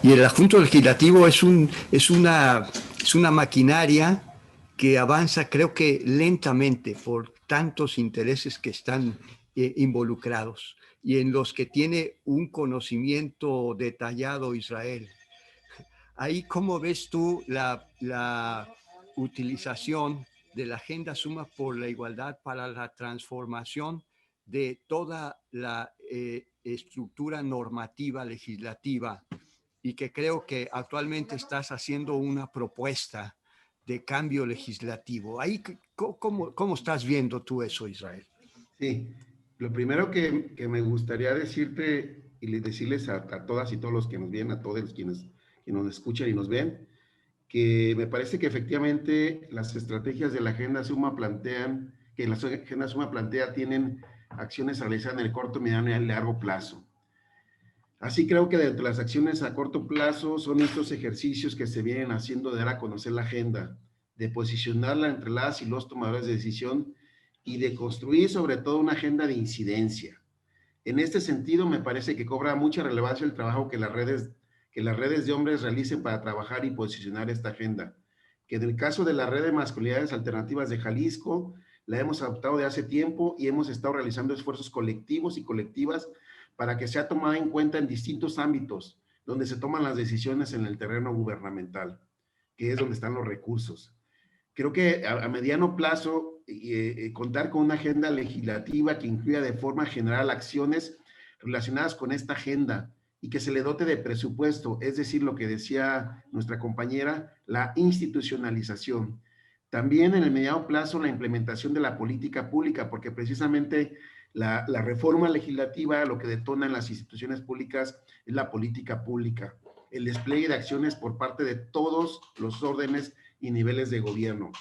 Y el asunto legislativo es una maquinaria que avanza, creo que lentamente, por tantos intereses que están involucrados y en los que tiene un conocimiento detallado Israel. Ahí, ¿cómo ves tú la utilización de la Agenda Suma por la Igualdad para la transformación de toda la estructura normativa legislativa? Y que creo que actualmente estás haciendo una propuesta de cambio legislativo. Ahí, ¿cómo estás viendo tú eso, Israel? Sí, lo primero que me gustaría decirte y decirles a todas y todos los que nos vienen, a todos quienes nos escuchan y nos ven, que me parece que efectivamente las estrategias de la Agenda Suma plantean, que la Agenda Suma plantea tienen acciones a realizar en el corto, mediano y a largo plazo. Así creo que dentro de las acciones a corto plazo son estos ejercicios que se vienen haciendo de dar a conocer la agenda, de posicionarla entre las y los tomadores de decisión y de construir sobre todo una agenda de incidencia. En este sentido, me parece que cobra mucha relevancia el trabajo que las redes de hombres realicen para trabajar y posicionar esta agenda, que en el caso de la red de masculinidades alternativas de Jalisco, la hemos adoptado de hace tiempo y hemos estado realizando esfuerzos colectivos y colectivas para que sea tomada en cuenta en distintos ámbitos donde se toman las decisiones en el terreno gubernamental, que es donde están los recursos. Creo que a mediano plazo, contar con una agenda legislativa que incluya de forma general acciones relacionadas con esta agenda y que se le dote de presupuesto, es decir, lo que decía nuestra compañera, la institucionalización. También en el mediano plazo, la implementación de la política pública, porque precisamente la reforma legislativa lo que detona en las instituciones públicas es la política pública, el despliegue de acciones por parte de todos los órdenes y niveles de gobierno.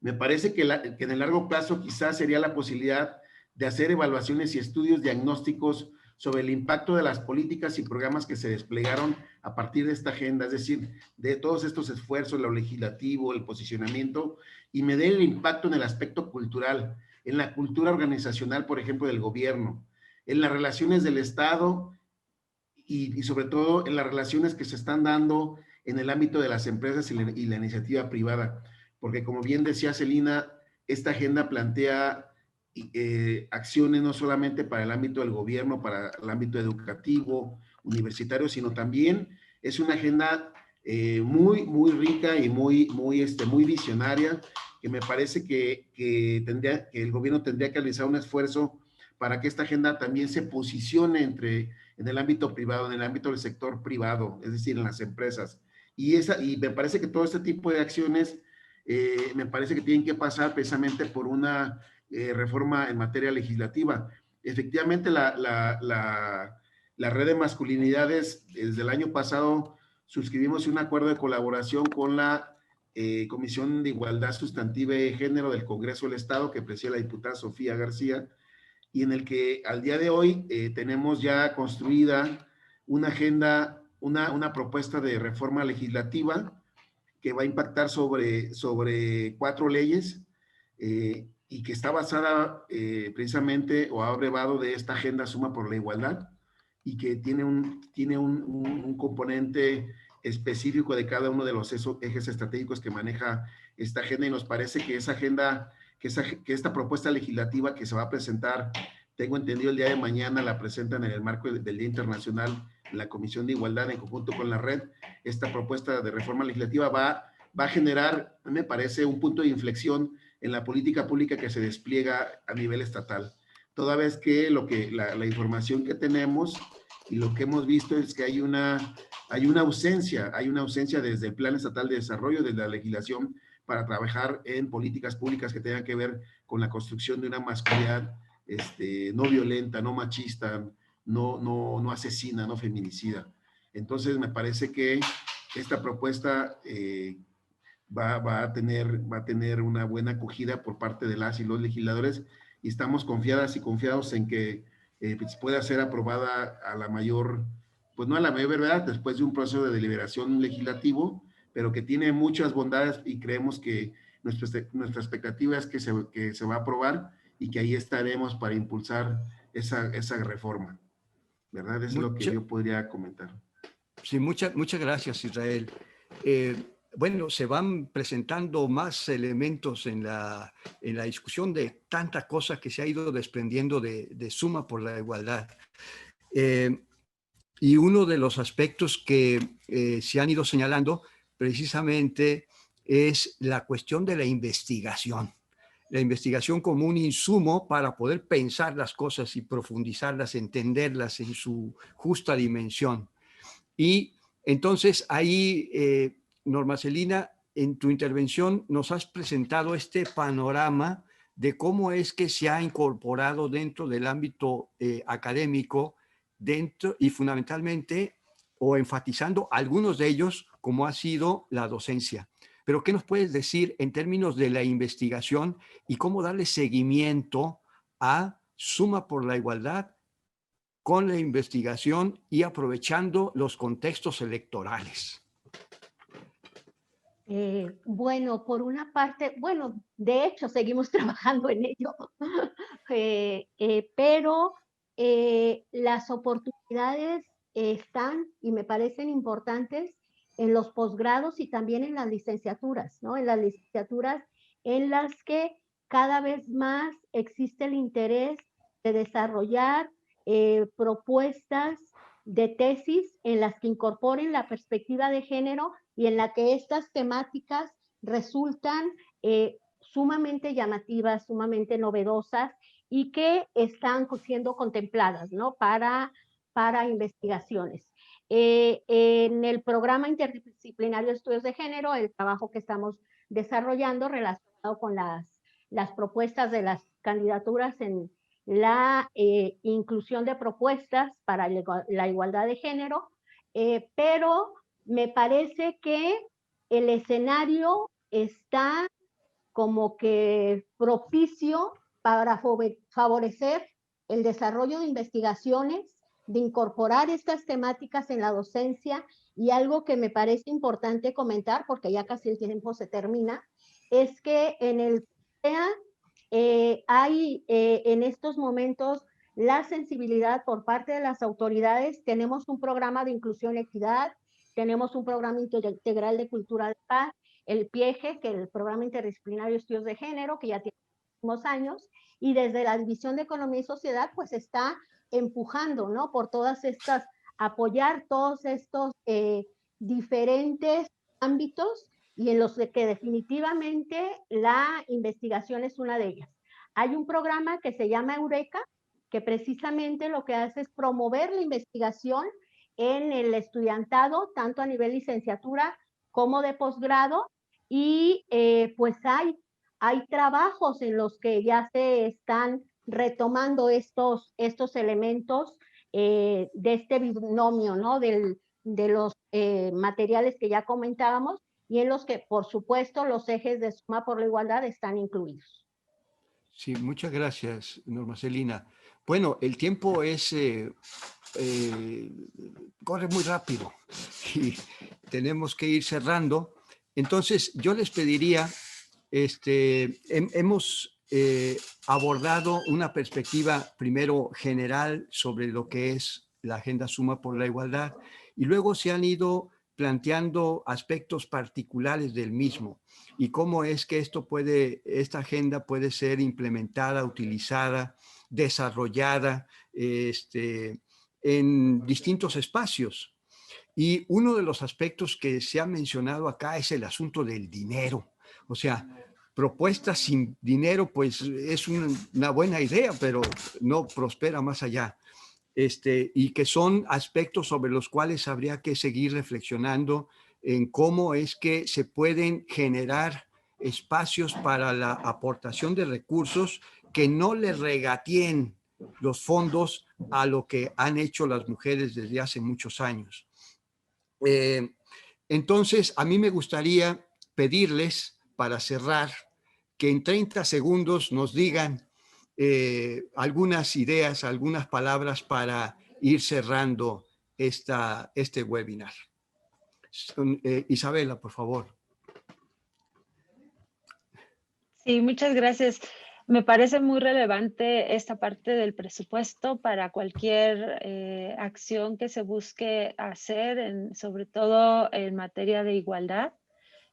Me parece que en el largo plazo quizás sería la posibilidad de hacer evaluaciones y estudios diagnósticos sobre el impacto de las políticas y programas que se desplegaron a partir de esta agenda, es decir, de todos estos esfuerzos, lo legislativo, el posicionamiento, y medir el impacto en el aspecto cultural, en la cultura organizacional, por ejemplo, del gobierno, en las relaciones del Estado y sobre todo en las relaciones que se están dando en el ámbito de las empresas y la iniciativa privada. Porque como bien decía Celina, esta agenda plantea acciones no solamente para el ámbito del gobierno, para el ámbito educativo, universitario, sino también es una agenda muy rica y muy visionaria, que me parece que el gobierno tendría que realizar un esfuerzo para que esta agenda también se posicione en el ámbito privado, en el ámbito del sector privado, es decir, en las empresas. Y me parece que todo este tipo de acciones me parece que tienen que pasar precisamente por una reforma en materia legislativa. Efectivamente, la red de masculinidades, desde el año pasado suscribimos un acuerdo de colaboración con la Comisión de Igualdad Sustantiva de Género del Congreso del Estado, que preside la diputada Sofía García, y en el que al día de hoy tenemos ya construida una agenda, una propuesta de reforma legislativa que va a impactar sobre 4 leyes y que está basada precisamente o ha abrevado de esta agenda Suma por la Igualdad y que tiene un componente específico de cada uno de los ejes estratégicos que maneja esta agenda, y nos parece que esa agenda, que esta propuesta legislativa que se va a presentar, tengo entendido el día de mañana, la presentan en el marco del Día Internacional de la Comisión de Igualdad en conjunto con la red. Esta propuesta de reforma legislativa va a generar, me parece, un punto de inflexión en la política pública que se despliega a nivel estatal. Toda vez que la información que tenemos y lo que hemos visto es que hay una ausencia desde el Plan Estatal de Desarrollo, desde la legislación, para trabajar en políticas públicas que tengan que ver con la construcción de una masculinidad no violenta, no machista, no asesina, no feminicida. Entonces, me parece que esta propuesta va a tener una buena acogida por parte de las y los legisladores, y estamos confiadas y confiados en que pues pueda ser aprobada a la mayor, pues no a la mayor verdad, después de un proceso de deliberación legislativo, pero que tiene muchas bondades, y creemos que nuestra expectativa es que se va a aprobar y que ahí estaremos para impulsar esa reforma, ¿verdad? Es lo que yo podría comentar. Sí, muchas gracias, Israel. Bueno, se van presentando más elementos en la discusión de tantas cosas que se ha ido desprendiendo de Suma por la Igualdad. Y uno de los aspectos que se han ido señalando precisamente es la cuestión de la investigación. La investigación como un insumo para poder pensar las cosas y profundizarlas, entenderlas en su justa dimensión. Y entonces ahí, Norma Celina, en tu intervención nos has presentado este panorama de cómo es que se ha incorporado dentro del ámbito académico, dentro y fundamentalmente, o enfatizando algunos de ellos, como ha sido la docencia. Pero ¿qué nos puedes decir en términos de la investigación y cómo darle seguimiento a Suma por la Igualdad con la investigación y aprovechando los contextos electorales? Bueno, por una parte, bueno, de hecho seguimos trabajando en ello, pero las oportunidades están y me parecen importantes en los posgrados y también en las licenciaturas, ¿no? En las licenciaturas en las que cada vez más existe el interés de desarrollar propuestas de tesis en las que incorporen la perspectiva de género y en la que estas temáticas resultan sumamente llamativas, sumamente novedosas y que están siendo contempladas, ¿no? para investigaciones. En el programa interdisciplinario de estudios de género, el trabajo que estamos desarrollando relacionado con las propuestas de las candidaturas en la inclusión de propuestas para la igualdad de género, pero me parece que el escenario está como que propicio para favorecer el desarrollo de investigaciones, de incorporar estas temáticas en la docencia, y algo que me parece importante comentar, porque ya casi el tiempo se termina, es que en el CEA hay en estos momentos la sensibilidad por parte de las autoridades. Tenemos un programa de inclusión y equidad, tenemos un programa integral de cultura de paz, el PIEGE, que es el Programa Interdisciplinario de Estudios de Género, que ya tiene unos años, y desde la División de Economía y Sociedad pues está empujando, ¿no? Por todas estas, apoyar todos estos diferentes ámbitos y en los que definitivamente la investigación es una de ellas. Hay un programa que se llama Eureka, que precisamente lo que hace es promover la investigación en el estudiantado, tanto a nivel licenciatura como de posgrado, y pues hay trabajos en los que ya se están retomando estos elementos de este binomio, ¿no? De los materiales que ya comentábamos y en los que, por supuesto, los ejes de Suma por la Igualdad están incluidos. Sí, muchas gracias, Norma Celina. Bueno, el tiempo corre muy rápido y tenemos que ir cerrando. Entonces, yo les pediría, hemos abordado una perspectiva primero general sobre lo que es la Agenda Suma por la Igualdad y luego se han ido planteando aspectos particulares del mismo y cómo es que esta agenda puede ser implementada, utilizada, desarrollada en distintos espacios. Y uno de los aspectos que se ha mencionado acá es el asunto del dinero. O sea, propuestas sin dinero, pues es una buena idea, pero no prospera más allá. Y que son aspectos sobre los cuales habría que seguir reflexionando en cómo es que se pueden generar espacios para la aportación de recursos que no le regateen los fondos a lo que han hecho las mujeres desde hace muchos años. Entonces, a mí me gustaría pedirles, para cerrar, que en 30 segundos nos digan algunas ideas, algunas palabras para ir cerrando este webinar. Isabela, por favor. Sí, muchas gracias. Me parece muy relevante esta parte del presupuesto para cualquier acción que se busque hacer, sobre todo en materia de igualdad.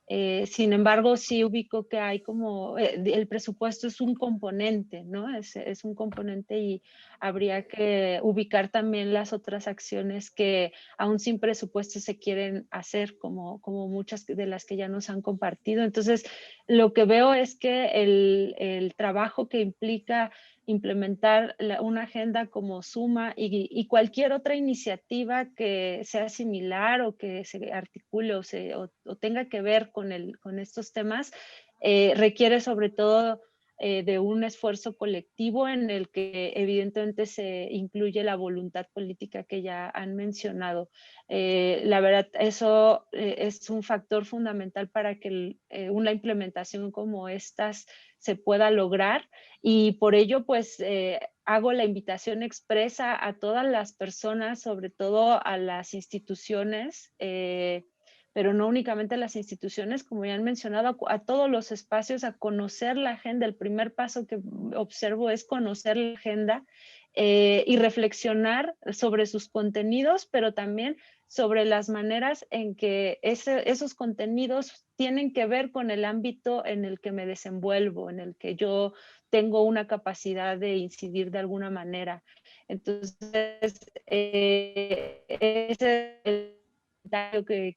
Sin embargo, sí ubico que hay como, el presupuesto es un componente, ¿no? Es un componente y habría que ubicar también las otras acciones que aún sin presupuesto se quieren hacer, como muchas de las que ya nos han compartido. Entonces, lo que veo es que el trabajo que implica implementar una agenda como Suma y cualquier otra iniciativa que sea similar o que se articule o tenga que ver con estos temas, requiere sobre todo de un esfuerzo colectivo en el que evidentemente se incluye la voluntad política que ya han mencionado. La verdad, eso es un factor fundamental para que una implementación como estas se pueda lograr y por ello pues hago la invitación expresa a todas las personas, sobre todo a las instituciones, pero no únicamente a las instituciones, como ya han mencionado, a todos los espacios, a conocer la agenda. El primer paso que observo es conocer la agenda y reflexionar sobre sus contenidos, pero también sobre las maneras en que esos contenidos tienen que ver con el ámbito en el que me desenvuelvo, en el que yo tengo una capacidad de incidir de alguna manera. Entonces, ese es el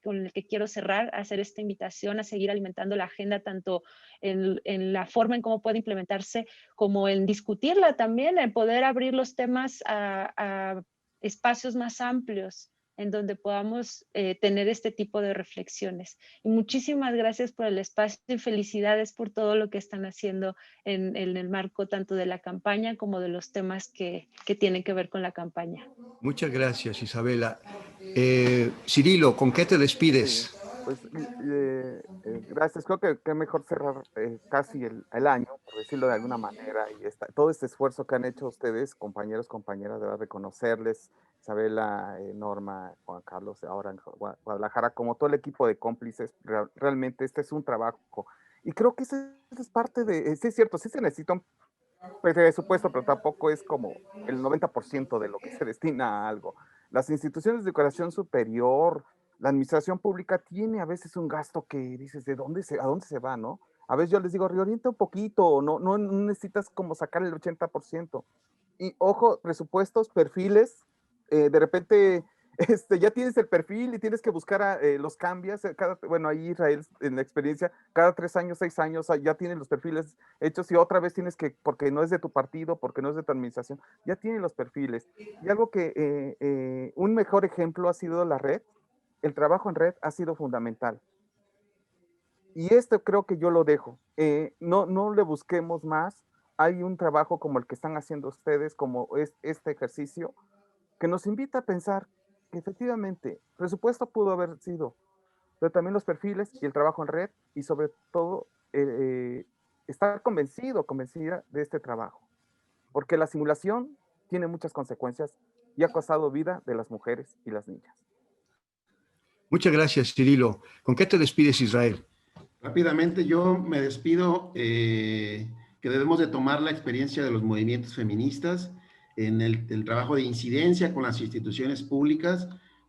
con el que quiero cerrar, hacer esta invitación a seguir alimentando la agenda, tanto en la forma en cómo puede implementarse, como en discutirla también, en poder abrir los temas a espacios más amplios en donde podamos tener este tipo de reflexiones. Y muchísimas gracias por el espacio y felicidades por todo lo que están haciendo en el marco tanto de la campaña como de los temas que tienen que ver con la campaña. Muchas gracias, Isabela. Cirilo, ¿con qué te despides? Sí, pues gracias. Creo que mejor cerrar casi el año, por decirlo de alguna manera, y todo este esfuerzo que han hecho ustedes, compañeros, compañeras, debo reconocerles, Isabela, Norma, Juan Carlos, ahora en Guadalajara, como todo el equipo de cómplices, realmente este es un trabajo. Y creo que eso es parte de, sí es cierto, sí se necesita un presupuesto, pero tampoco es como el 90% de lo que se destina a algo. Las instituciones de educación superior, la administración pública tiene a veces un gasto que dices, ¿a dónde se va, no? A veces yo les digo, reorienta un poquito, no necesitas como sacar el 80%. Y ojo, presupuestos, perfiles, de repente ya tienes el perfil y tienes que buscar, los cambias, bueno, ahí Israel, en la experiencia, cada 3 años, 6 años, ya tienen los perfiles hechos y otra vez tienes que, porque no es de tu partido, porque no es de tu administración, ya tienen los perfiles. Y algo que, un mejor ejemplo ha sido la red, el trabajo en red ha sido fundamental. Y esto creo que yo lo dejo. No le busquemos más. Hay un trabajo como el que están haciendo ustedes, como es este ejercicio, que nos invita a pensar que efectivamente presupuesto pudo haber sido, pero también los perfiles y el trabajo en red y sobre todo estar convencida de este trabajo. Porque la simulación tiene muchas consecuencias y ha costado vida de las mujeres y las niñas. Muchas gracias, Cirilo. ¿Con qué te despides, Israel? Rápidamente yo me despido, que debemos de tomar la experiencia de los movimientos feministas en el trabajo de incidencia con las instituciones públicas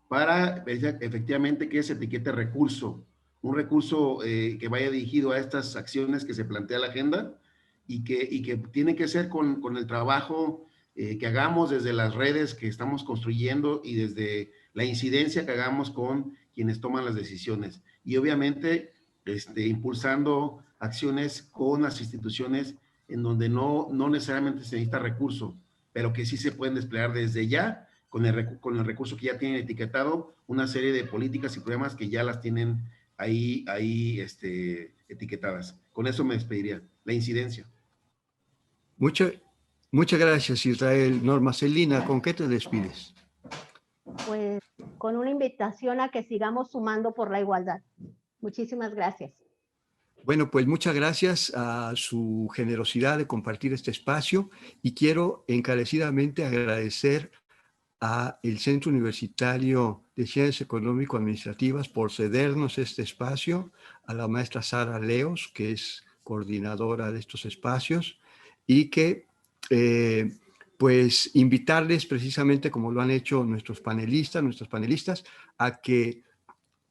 para efectivamente que se etiquete recurso, un recurso que vaya dirigido a estas acciones que se plantea la agenda y que tiene que ser con el trabajo que hagamos desde las redes que estamos construyendo y desde la incidencia que hagamos con quienes toman las decisiones. Y obviamente impulsando acciones con las instituciones en donde no necesariamente se necesita recurso, pero que sí se pueden desplegar desde ya con el recurso que ya tienen etiquetado, una serie de políticas y programas que ya las tienen ahí etiquetadas. Con eso me despediría, la incidencia. Muchas gracias, Israel. Norma Celina, ¿con qué te despides? Pues con una invitación a que sigamos sumando por la igualdad. Muchísimas gracias. Bueno, pues muchas gracias a su generosidad de compartir este espacio y quiero encarecidamente agradecer a el Centro Universitario de Ciencias Económico-Administrativas por cedernos este espacio, a la maestra Sara Leos, que es coordinadora de estos espacios, y que pues invitarles precisamente como lo han hecho nuestras panelistas, a que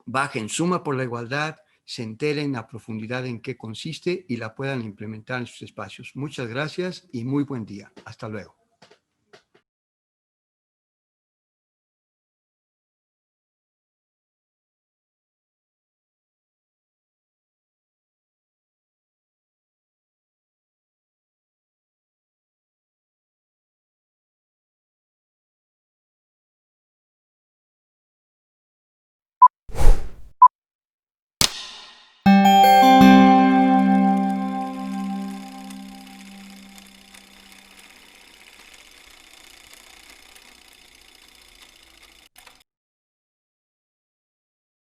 bajen Suma por la Igualdad, se enteren a profundidad en qué consiste y la puedan implementar en sus espacios. Muchas gracias y muy buen día. Hasta luego.